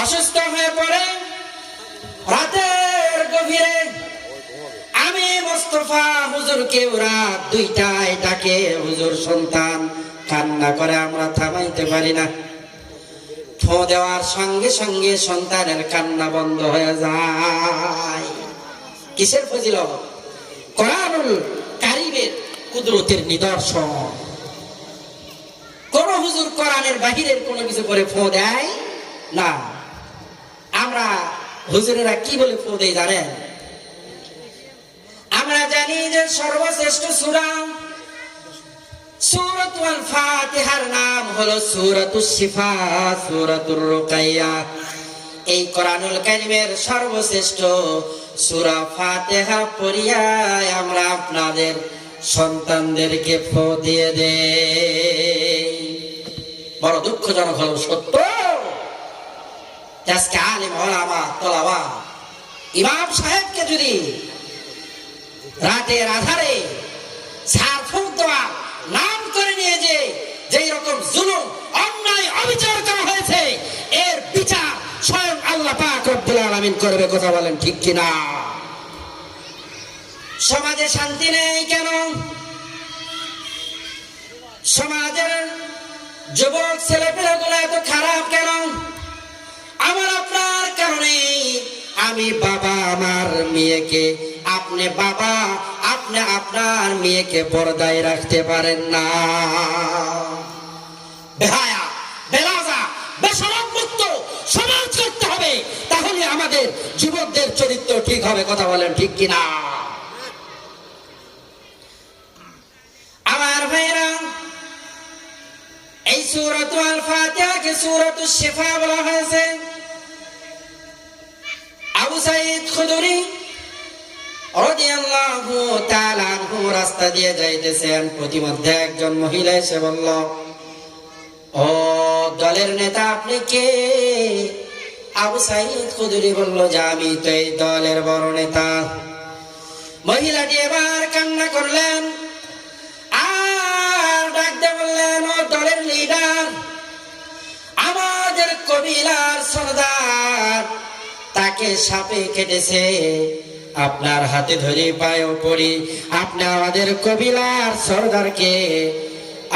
অসুস্থ হয়ে পড়ে, রাতের গভীরে আমি মোস্তফা হুজুরকে ওরা 2টায় ডাকে, হুজুর সন্তান কান্না করে, আমরা থামাইতে পারি না। ফোঁ দেওয়ার সঙ্গে সঙ্গে সন্তানের কান্না বন্ধ হয়ে যায়। কিসের ফজিলত? কোরআনুল কারীমের কুদরতের নিদর্শন। কোন হুজুর কোরআনের বাহিরের কোনো কিছু করে ফোঁ দেয় না। আমরা হুজুরেরা কি বলে ফোঁ দেয় জানেন? আমরা জানি যে সর্বশ্রেষ্ঠ সূরা সূরাতুল ফাতিহার নাম হলো সূরাতুশ শিফা, সূরাতুর রুকাইয়া। এই কোরআনুল কারীমের সর্বশ্রেষ্ঠ সূরা ফাতিহা পড়িয়া আমরা আপনাদের সন্তানদেরকে ফোঁ দিয়ে দেই। বড় দুঃখজনক হলো সত্য, আজকে আলেম ওলামা তোলাবা ইমাম সাহেবকে যদি রাতের আধারে ঝাড় ফুঁক দেওয়া নাম করে নিয়ে যেই রকম জুলুম অন্যায় অবিচার করা হয়েছে, এর বিচার স্বয়ং আল্লাহ পাক রব্বুল আলামিন করবে। কথা বলেন ঠিক কিনা? সমাজে শান্তি নেই কেন? সমাজের যুবক ছেলেপেলেগুলো এত খারাপ কেন? আমার আপনার কারণে। আমি বাবা আমার মেয়েকে, আপনি বাবা আপনি আপনার মেয়েকে পর্দায় রাখতে পারেন না। বেহায়া, বেলাজা, বেশরম মুক্ত সমাজ করতে হবে, তাহলে আমাদের যুবকদের চরিত্র ঠিক হবে। কথা বলেন ঠিক কিনা? আমার ভাইরা, এই সূরাতুল ফাতিহাকে সূরাতুশ শিফা বলা হয়েছে। আবু সাঈদ খুদরি রাদিয়াল্লাহু তাআলা আনহু রাস্তা দিয়ে যাইতেছেন, প্রতিমধ্যে একজন মহিলা এসে বলল, ও দলের নেতা আপনি কে? আবু সাঈদ খুদরি বলল যে আমি তো এই দলের বড় নেতা। মহিলাটি এবার কান্না করলেন আর ডাকতে বললেন, ও দলের লিডার, আমাদের কবিলার সরদার, তাকে সাপে কেটেছে, আপনার হাতে ধরে পায়েও পড়ি, আপনি আমাদের কবিলার সরদারকে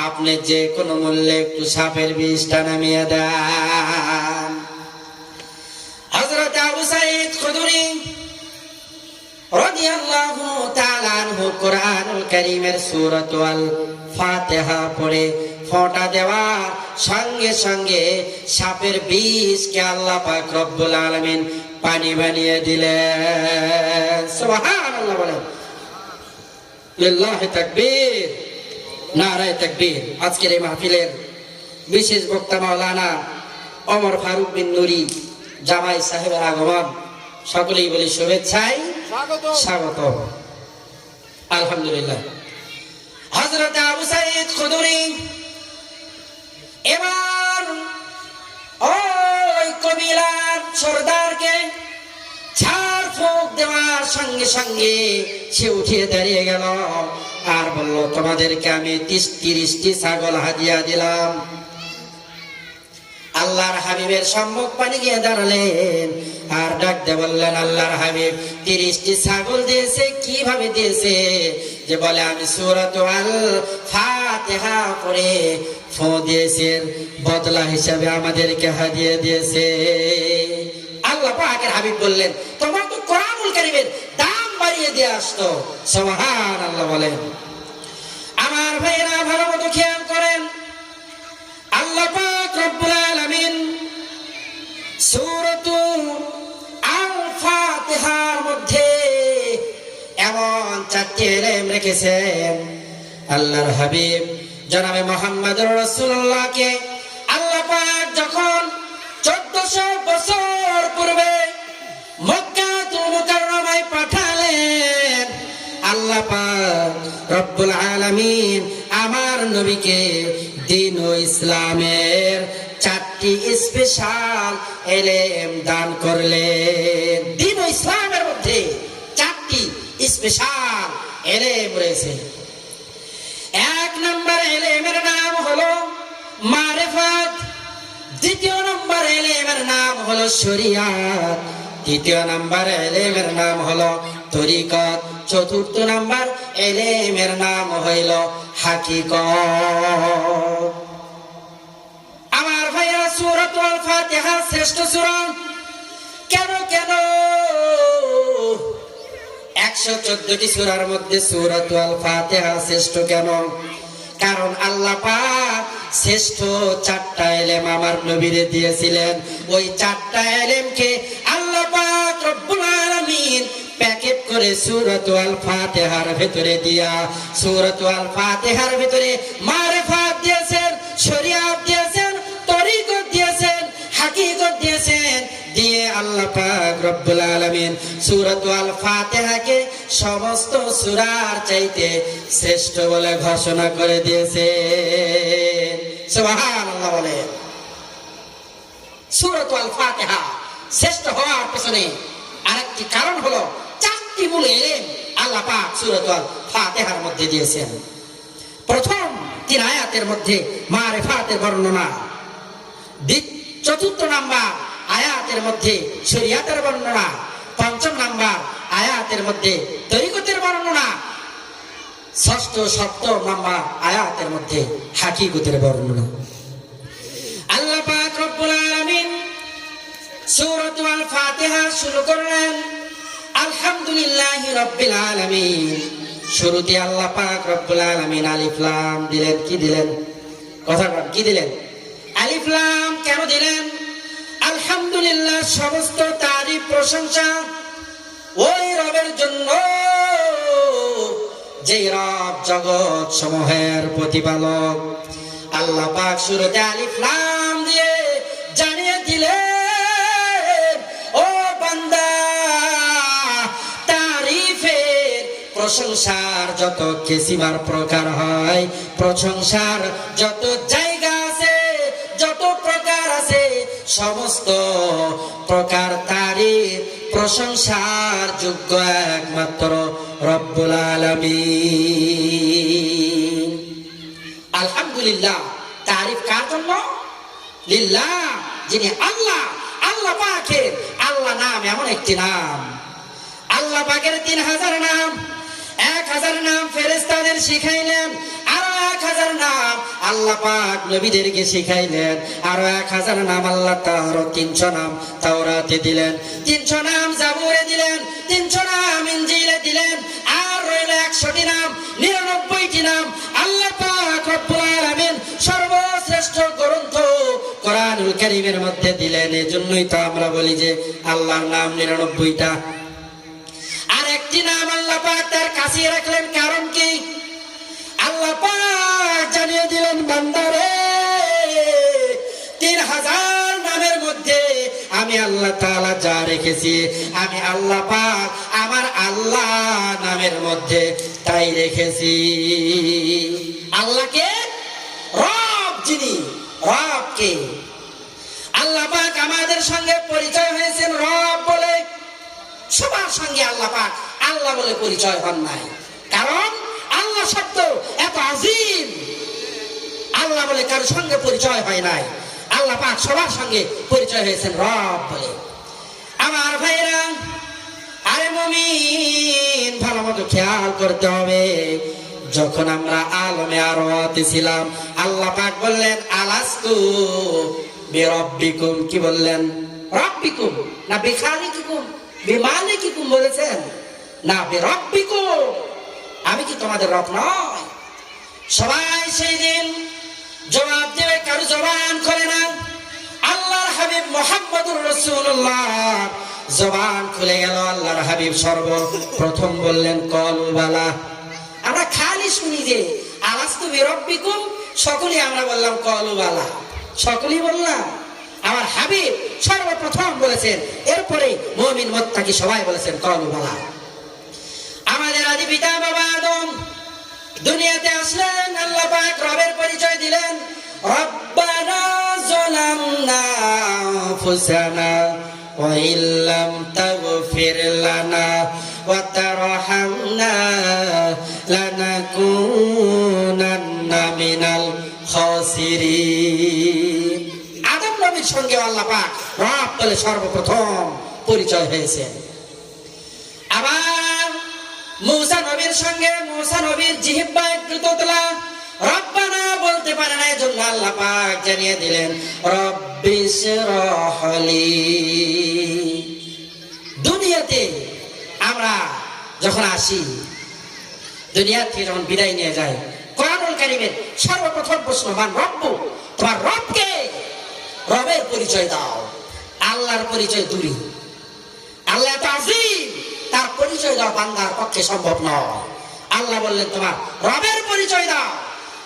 আপনি যে কোনো মূল্যে একটু সাপের বিষটা নামিয়ে দেন। হযরত আবু সাঈদ খুদরি রাদিয়াল্লাহু তাআলা আনহু কোরআনুল কারীমের সূরাতুল ফাতিহা পড়ে ফোঁটা দেওয়া সঙ্গে সঙ্গে সাপের বিষকে আল্লাহ পাক রব্বুল আলামিন পানি বানিয়ে দিলেন। সুবহানাল্লাহ বলেন, লিল্লাহি তাকবীর, নারায়ে তাকবীর। আজকের এই মাহফিলের বিশেষ বক্তা মাওলানা ওমর ফারুক বিন নুরি জামাই সাহেবের আগমন, সকলেই বলি শুভেচ্ছায় স্বাগত। আলহামদুলিল্লাহ। হযরত আবু সাঈদ খুদরি এবার ওই কবিলার সরদারকে ছাড় ফুঁক দেওয়ার সঙ্গে সঙ্গে সে উঠিয়ে দাঁড়িয়ে গেল আর বলল, তোমাদেরকে আমি 30টি ছাগল হাদিয়া দিলাম। আল্লাহর হাবিবের সম্মুখ পানি গিয়ে দাঁড়ালেন আর ডাকতে বললেন, আল্লাহর হাবিব 30টি ছাগল দিয়েছে, কিভাবে দিয়েছে? যে বলে আমি সূরাতুল ফাতিহা পড়ে ফোঁ দিয়েছেন, বদলা হিসাবে আমাদেরকে হাদিয়া দিয়েছে। আল্লাহ পাকের হাবিব বললেন, তোমার তো কোরআনুল কারীমের দাম বাড়িয়ে দিয়ে আসতো। সুবহানাল্লাহ বলেন। আমার ভাইরা ভালো মতো খেয়াল করেন, আল্লাহ পাক রব্বুল আলামিন সূরাতুল আল ফাতিহার মধ্যে এমন 4টি এলেম রেখেছেন। আল্লাহর হাবিব জনাবে মুহাম্মদুর রাসূলুল্লাহকে আল্লাহ পাক যখন 1400 বছর পূর্বে মক্কাতুল মুকাররমায় পাঠালেন, আল্লাহ পাক রব্বুল আলামিন আমার নবীকে দ্বীন ও ইসলামের 4টি স্পেশাল এলেম দান করলেন। দ্বীন ও ইসলামের মধ্যে 4টি স্পেশাল এলেম রয়েছে। 1 নম্বর এলেমের নাম হলো মারিফাত, 2য় নম্বর এলেমের নাম হলো শরিয়াত, 3য় নম্বর এলেমের নাম হলো তরিকত, 4র্থ নম্বর এলেমের নাম হইল হাকিকত। আমার ভাইয়া সূরাতুল ফাতিহা শ্রেষ্ঠ সূরা। কেন 114টি সূরার মধ্যে সূরাতুল ফাতিহা শ্রেষ্ঠ কেন? কারণ আল্লাহ পাক শ্রেষ্ঠ 4টা এলেম আমার নবীরে দিয়েছিলেন। ওই 4টা এলেমকে আল্লাহ পাক রব্বুল আলামিন প্যাকেট করে সূরাতুল ফাতিহার ভিতরে দিয়া, সূরাতুল ফাতিহার ভিতরে মারিফাত দিয়েছেন, শরিয়াত দিয়েছেন, তরিকত দিয়েছেন, হাকিকত দিয়েছেন, দিয়ে আল্লাহ পাক রব্বুল আলামিন সূরাতুল ফাতিহাকে সমস্ত সূরার চাইতে শ্রেষ্ঠ বলে ঘোষণা করে দিয়েছেন। সুবহানাল্লাহ বলেন। সূরাতুল ফাতিহা শ্রেষ্ঠ হওয়ার পেছনে আরেকটি কারণ হলো 4টি মূল এলেম আল্লাহ পাক সূরাতুল ফাতিহার মধ্যে দিয়েছেন। প্রথম 3 আয়াতের মধ্যে মারিফাতের বর্ণনা, 4র্থ নাম্বার আয়াতের মধ্যে শরিয়াতের বর্ণনা, 5ম নাম্বার আয়াতের মধ্যে তরিকতের বর্ণনা, 6ষ্ঠ 7ম নাম্বার আয়াতের মধ্যে হাকিকতের বর্ণনা। আল্লাহ পাক রব্বুল আলামিন সূরাতুল ফাতিহা শুরু করলেন আলহামদুলিল্লাহি রাব্বিল আলামিন। শুরুতে আল্লাহ পাক রব্বুল আলামিন আলিফ লাম দিলেন। কি দিলেন? কথাটা কি দিলেন? আলিফ লাম কেন দিলেন? আলহামদুলিল্লাহ সমস্ত তারিফ প্রশংসা ওই রবের জন্য যে রব জগৎ সমূহের প্রতিপালক। আল্লাহ পাক শুরুতে আলিফ লাম দিয়ে জানিয়ে দিলেন, ও বান্দা, তারিফের প্রশংসার যত কিসিমার প্রকার হয়, প্রশংসার যত জায়গা আছে, যত প্রকার আছে, সমস্ত প্রকার তারিফ প্রশংসার যোগ্য একমাত্র রব্বুল আলামিন। আলহামদুলিল্লাহ তারিফ কার জন্য? লিল্লাহ, যিনি আল্লাহ। আল্লাহ পাকের আল্লাহ নাম এমন একটি নাম, আল্লাহ পাকের 3000 নাম, 1000 নাম ফেরেশতাদের শিখাইলেন, আরো 1000 নাম আল্লাহ পাক নবীদেরকে শিখাইলেন, আরো 1000 নাম আল্লাহ তাআলা 300 নাম তাওরাতে দিলেন, 300 নাম জাবুরে দিলেন, 300 নাম ইনজিলে দিলেন, আর রইল 100টি নাম, 99টি নাম আল্লাহ পাক রব্বুল আলামিন সর্বশ্রেষ্ঠ গ্রন্থ কোরআনুল কারীমের মধ্যে দিলেন। এজন্যই তো আমরা বলি যে আল্লাহর নাম 99টা। আর একটি নাম আল্লাহ পাক তার কাছে রাখলেন, কারণ কি? আল্লাহ পাক জানিয়ে দিলেন, বান্দারে, 3000 নামের মধ্যে আমি আল্লাহ তাআলা যা রেখেছি, আমি আল্লাহ পাক আমার আল্লাহ নামের মধ্যে তাই রেখেছি। আল্লাহকে রব, যিনি রবকে আল্লাহ পাক আমাদের সঙ্গে পরিচয় হয়েছেন রব বলে। সবার সঙ্গে আল্লাহ পাক আল্লাহ বলে পরিচয় হন নাই, কারণ আল্লাহ শব্দ এত আজিম, আল্লাহ বলে কারোর সঙ্গে পরিচয় হয় নাই। আল্লাহ পাক সবার সঙ্গে পরিচয় হয়েছেন রব বলে। আমার ভাইরা, আরে মুমিন, ভালো মতো খেয়াল করতে হবে। যখন আমরা আলমে আরওয়াতে ছিলাম, আল্লাহ পাক বললেন, আলাস্তু বিরব্বিকুম। কি বললেন? রব্বিকুম, না বিখালিকুম, বিমালিকুম বলেছেন? না, বিরব্বিকুম। আমি কি তোমাদের রব নয়? সবাই সেই দিন জবাব দেবে, কারো জবান খুলে না। আল্লাহর হাবিব মুহাম্মদুর রাসূলুল্লাহ জবান খুলে গেল। আল্লাহর হাবিব সর্বপ্রথম বললেন কলু বালা। আমরা খালি শুনি যে আলাস্তু বিরাব্বিকুম, সকলেই আমরা বললাম কলু বালা, সকলেই বললাম। আমার হাবিব সর্বপ্রথম বলেছেন, এরপরে মুমিন মুত্তাকি সবাই বলেছেন কলু বালা। আমাদের আদি পিতা বাবা আদম দুনিয়াতে আসলেন, আল্লাহ পাক রবের পরিচয় দিলেন। রব্বানা যালামনা আনফুসানা ওয়া ইল্লাম তাগফির লানা ওয়া তারহামনা লানাকুনান্না মিনাল খাসিরিন। আদম নবীর সঙ্গে আল্লাহ পাক রব বলে সর্বপ্রথম পরিচয় হয়েছে। আবার মূসা নবীর সঙ্গে মূসা নবীর জিহ্বা একটু তোতলা, রব্বানা বলতে পারে না, এজন্য আল্লাহ পাক জানিয়ে দিলেন রব্বিশরাহ লি। দুনিয়াতে আমরা যখন আসি, দুনিয়া থেকে যখন বিদায় নিয়ে যাই, কোরআনুল কারীমের সর্বপ্রথম প্রশ্ন মান রব্বু, তোমার রবকে, রবের পরিচয় দাও। আল্লাহর পরিচয় দূরী, আল্লাহ এত আযীম, তার পরিচয় দাও বান্দার পক্ষে সম্ভব নয়। আল্লাহ বললেন তোমার রবের পরিচয় দাও।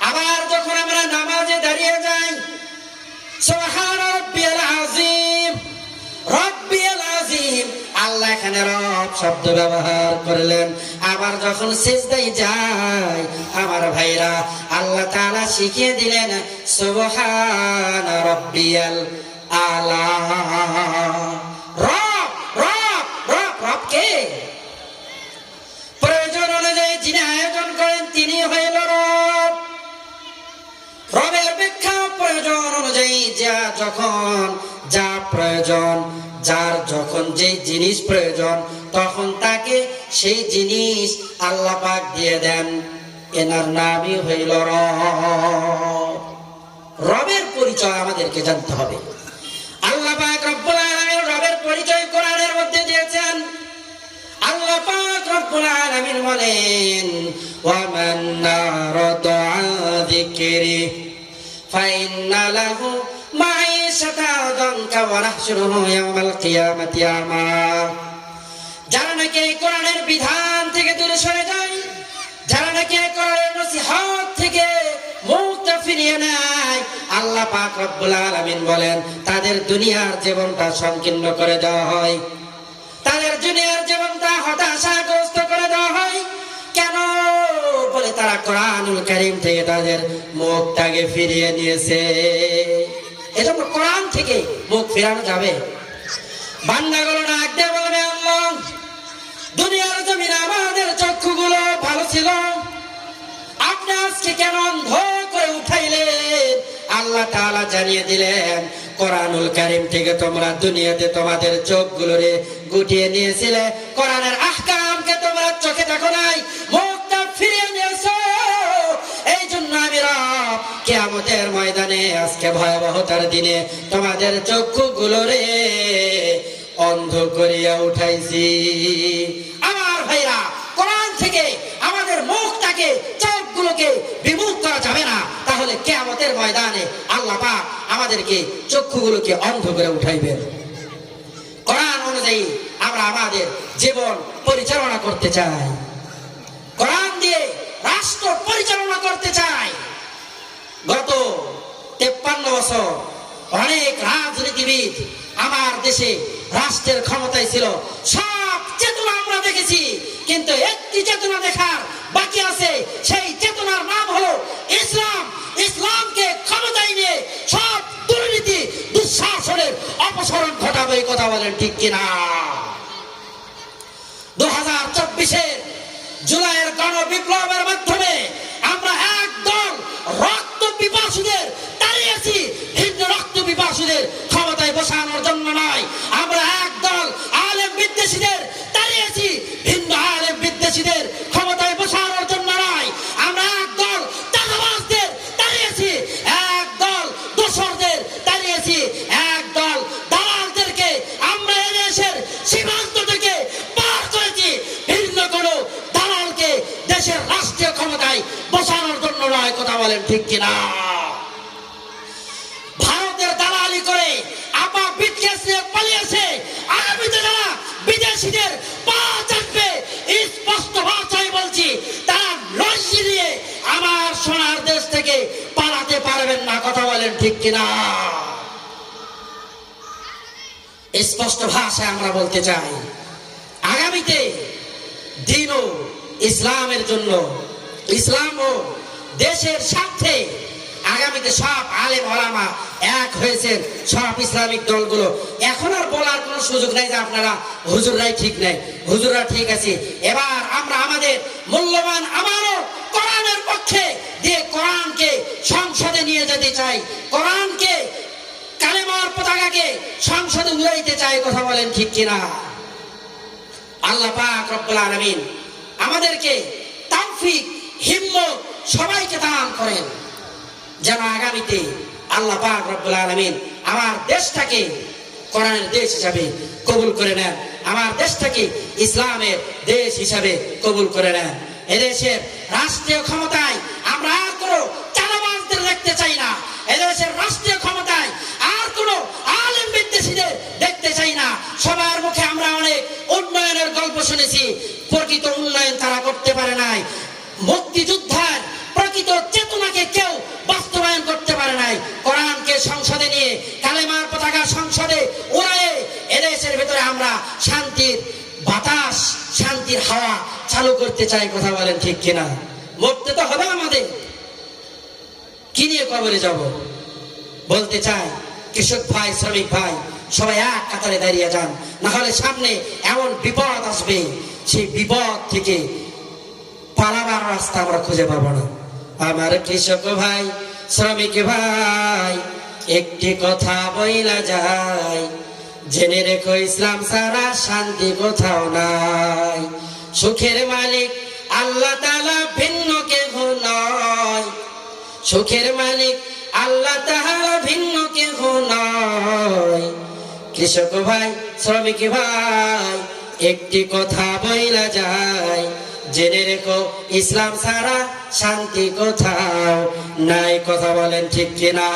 আবার যখন আমরা নামাজে দাঁড়িয়ে যাই, সুবহান রাব্বিয়াল আযীম, রাব্বিয়াল আযীম, আল্লাহ এখানে রব শব্দ ব্যবহার করলেন। আবার যখন সিজদায় যাই আমার ভাইরা, আল্লাহ তাআলা শিখিয়ে দিলেন সুবহান রাব্বিয়াল আলা। রব রব রব রবকে প্রয়োজন অনুযায়ী যিনি আয়োজন করেন তিনি হইল রব। রবের ব্যাখ্যা প্রয়োজন অনুযায়ী যা যখন যা প্রয়োজন, যার যখন যে জিনিস প্রয়োজন তখন তাকে সেই জিনিস আল্লাহ পাক দিয়ে দেন। এনার নামই হইল রব। রবের পরিচয় আমাদেরকে জানতে হবে। আল্লাহ পাক রব্বুল আলামিন রবের পরিচয় কোরআনের মধ্যে দিয়েছেন। আল্লাহ পাক রব্বুল আলামিন বলেন ওয়া মান নারাদা আন যিকরি ফাইন্না লাহু মাঈশাতান দানকা ওয়া নাহশুরুহু ইয়াওমাল কিয়ামাতি আমা। যারা নাকি এই কোরআনের বিধান থেকে দূরে সরে যায়, যারা নাকি এই কোরআনের নসিহত থেকে মুখটা ফিরিয়ে নেয়, আল্লাহ পাক রব্বুল আলামিন বলেন তাদের দুনিয়ার জীবনটা সংকীর্ণ করে দেওয়া হয়, তাদের দুনিয়ার জীবনটা হতাশাগ্রস্ত করে দেওয়া হয়। কেন? বলে তারা কোরআনুল কারীম থেকে তাদের মুখটাকে ফিরিয়ে নিয়েছে। এজন্য কোরআন থেকে মুখ ফেরানো যাবে। বান্দাগুলো ডাক দিয়ে বলবে আল্লাহ, দুনিয়ার জমিনে আমাদের চক্ষুগুলো ভালো ছিল, আপনি আজকে কেন অন্ধ করে উঠাইলেন? আল্লাহ তাআলা জানিয়ে দিলেন কোরআনুল কারীম থেকে তোমরা দুনিয়াতে তোমাদের চোখগুলোরে গুটিয়ে নিয়েছিলে, কোরআনের আহকামকে তোমরা চোখে দেখো নাই, মুখটা ফিরিয়ে নিয়েছো। এই জন্য আমি রব কিয়ামতের ময়দানে আজকে ভয়াবহতার দিনে তোমাদের চক্ষুগুলোরে অন্ধ করিয়া উঠাইছি। আমার ভাইরা, কোরআন থেকে আমাদের মুখটাকে চোখগুলোকে বিমুখ করা যাবে না, তাহলে কিয়ামতের ময়দানে আল্লাহ পাক আমাদেরকে চক্ষুগুলোকে অন্ধ করে উঠাইবেন। কোরআন অনুযায়ী আমরা আমাদের জীবন পরিচালনা করতে চাই, কোরআন দিয়ে রাষ্ট্র পরিচালনা করতে চাই। গত 53 বছর অনেক রাজনীতিবিদ আমার দেশে রাষ্ট্রের ক্ষমতায় ছিল, সব চেতনা আমরা দেখেছি, কিন্তু একটি চেতনা দেখার বাকি আছে। সেই চেতনার নাম হলো ইসলাম। ইসলামকে ক্ষমতায় নিয়ে সব দুর্নীতি দুঃশাসনের অপসারণ ঘটাবে। কথা বলেন ঠিক কিনা? 2024-এর জুলাইয়ের গণবিপ্লবের মাধ্যমে আমরা একদল রক্ত পিপাসুদের দাঁড়িয়েছি, ভিন্ন রক্ত পিপাসুদের ক্ষমতায় বসানোর জন্য নয়। আমরা একদল আলেম বিদ্বেষীদের দাঁড়িয়েছি, ভিন্ন আলেম বিদ্বেষীদের ক্ষমতায় বসানোর জন্য নয়। আমরা একদল চাঁদাবাজদের দাঁড়িয়েছি, একদল দোসরদের দাঁড়িয়েছি, একদল দালালদেরকে আমরা এদেশের সীমান্ত থেকে পার করেছি। ভিন্ন কোনো দালালকে দেশের রাষ্ট্রীয় ক্ষমতায় বসানোর জন্য নয়। বলেন ঠিক কিনা? ভারতের দালালি করে আপা বিটকেস নিয়ে পালিয়েছে, আগামীতে যারা বিদেশিদের পা চাটবে, স্পষ্ট ভাষায় বলছি, তারা লজ্জি দিয়ে আমার সোনার দেশ থেকে পালাতে পারবেন না। কথা বলেন ঠিক কিনা? স্পষ্ট ভাষায় আমরা বলতে চাই, আগামীতে দিন ও ইসলামের জন্য, ইসলাম ও দেশের স্বার্থে আগামীতে সব আলেম ওলামা এক হয়েছেন, সব ইসলামিক দলগুলো। এখন আর বলার কোনো সুযোগ নাই যে আপনারা হুজুররাই ঠিক নাই, হুজুররা ঠিক আছে। এবার আমরা আমাদের মূল্যবান আমারও কোরআনের পক্ষে দিয়ে কোরআনকে সংসদে নিয়ে যেতে চাই, কোরআনকে কালেমার পতাকাকে সংসদে উড়াইতে চাই। কথা বলেন ঠিক কিনা? আল্লাহ পাক রব্বুল আলামিন আমাদেরকে তৌফিক, হিম্মত সবাইকে দান করেন, যেন আগামীতে আল্লাহ পাক রব্বুল আলামিন আমার দেশটাকে কোরআনের দেশ হিসাবে কবুল করে নেন, আমার দেশটাকে ইসলামের দেশ হিসাবে কবুল করে নেন। এদেশের রাষ্ট্রীয় ক্ষমতায় আমরা আর কোনো চাঁদাবাজদের দেখতে চাই না, এদেশের রাষ্ট্রীয় ক্ষমতায় আর কোনো আলেম বিদ্বেষীদের দেখতে চাই না। সবার মুখে আমরা অনেক উন্নয়নের গল্প শুনেছি, প্রকৃত উন্নয়ন তারা করতে পারে নাই। মুক্তিযোদ্ধার প্রকৃত চেতনাকে কেউ বাস্তবায়ন করতে পারে নাই। কোরআনকে সংসদে নিয়ে কালেমার পতাকা সংসদে উড়ায়ে এদেশের ভেতরে আমরা শান্তির বাতাস, শান্তির হাওয়া চালু করতে চাই। কথা বলেন ঠিক কিনা? মরতে তো হবে আমাদের, কি নিয়ে কবরে যাব? বলতে চাই, কৃষক ভাই, শ্রমিক ভাই সবাই এক কাতারে দাঁড়িয়ে যান, না হলে সামনে এমন বিপদ আসবে, সেই বিপদ থেকে পালাবার রাস্তা আমরা খুঁজে পাবো না। আমার কৃষক ভাই, শ্রমিক ভাই, একটি কথা বইলা যায়, জেনে রেখো ইসলাম ছাড়া শান্তি কোথাও নাই। সুখের মালিক আল্লাহ তাআলা, ভিন্ন কেহ নয়। সুখের মালিক আল্লাহ তাআলা, ভিন্ন কেহ নয়। কৃষক ভাই, শ্রমিক ভাই, একটি কথা বইলা যায়, জেনে রেখো ইসলাম ছাড়া শান্তি কোথাও নাই। কথা বলেন ঠিক কিনা?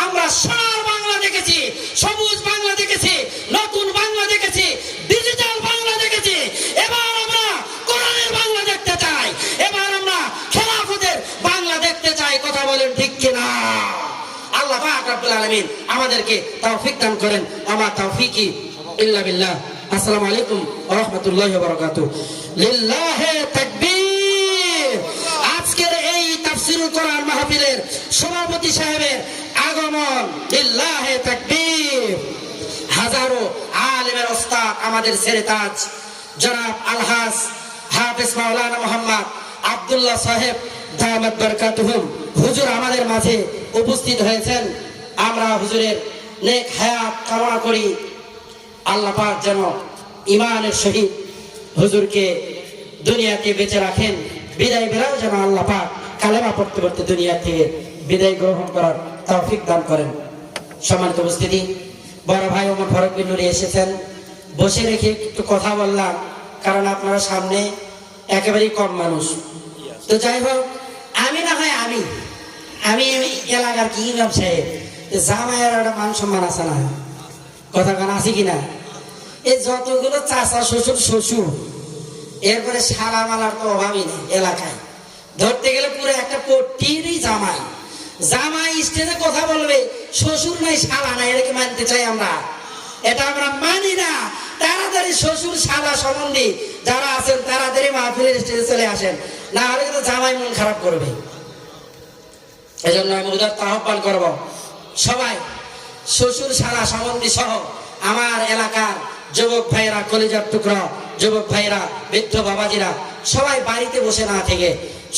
আমরা সোনার বাংলা দেখেছি, সবুজ বাংলা দেখেছি, নতুন বাংলা দেখেছি, ডিজিটাল বাংলা দেখেছি। এবার আমরা কোরআনের বাংলা দেখতে চাই, এবার আমরা খেলাফতের বাংলা দেখতে চাই। কথা বলেন ঠিক কিনা? আল্লাহ পাক রব্বুল আলামিন আমাদেরকে তৌফিক দান করেন। আমার তৌফিকি ইল্লা বিল্লাহ। আসসালামু আলাইকুম ওয়া রাহমাতুল্লাহি ওয়া বারাকাতুহু। লিল্লাহি তাকবীর। আজকের এই তাফসীরুল কোরআন মাহফিলের সভাপতি সাহেবের আগমন, লিল্লাহি তাকবীর। হাজারো আলেমের ওস্তাদ, আমাদের সেরেতাজ জনাব আলহাজ হাফেজ মাওলানা মোহাম্মদ আব্দুল্লাহ সাহেব দামাত বরকাতুহুম হুজুর আমাদের মাঝে উপস্থিত হয়েছেন। আমরা হুজুরের নেক হায়াত কামনা করি। আল্লাহ পাক যেন ইমানের সহিত হুজুরকে দুনিয়াতে বেঁচে রাখেন, বিদায় বেলাও যেন আল্লাহ পাক কালেমা পড়তে পড়তে দুনিয়া থেকে বিদায় গ্রহণ করার তৌফিক দান করেন। সম্মানিত উপস্থিতি, বড় ভাই ওমর ফারুক বিন নুরি এসেছেন, বসে রেখে একটু কথা বললাম, কারণ আপনারা সামনে একেবারেই কম মানুষ। তো যাই হোক, আমি না হয় আমি এলাকার কি ইমাম সাহেব, জামাইয়ের একটা মান সম্মান আছে না? কথা কান আছে কিনা? এই যতগুলো চাচা শ্বশুর শ্বশুর, এরপরে সালা মালার তো অভাবই নেই এলাকায়। ধরতে গেলে পুরো একটা পট্টিরই জামাই। জামাই স্টেজে কথা বলবে, শ্বশুর নাই শালা নাই, এটাকে মানতে চাই আমরা? এটা আমরা মানি না। তাড়াতাড়ি শ্বশুর শালা সম্বন্ধী যারা আছেন তাড়াতাড়ি মাহফিলের স্টেজে চলে আসেন, না হলে কিন্তু জামাই মন খারাপ করবে। এই জন্য আমি উদার আহ্বান করবো, সবাই শ্বশুর শালা সম্বন্ধী সহ আমার এলাকার যুবক ভাইরা, কলিজার টুকরা যুবক ভাইরা, বৃদ্ধ বাবাজিরা সবাই বাড়িতে বসে না থেকে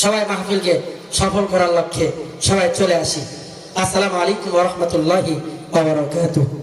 সবাই মাহফিলকে সফল করার লক্ষ্যে সবাই চলে আসি। আসসালামু আলাইকুম ওয়া রাহমাতুল্লাহি ওয়া বারাকাতুহু।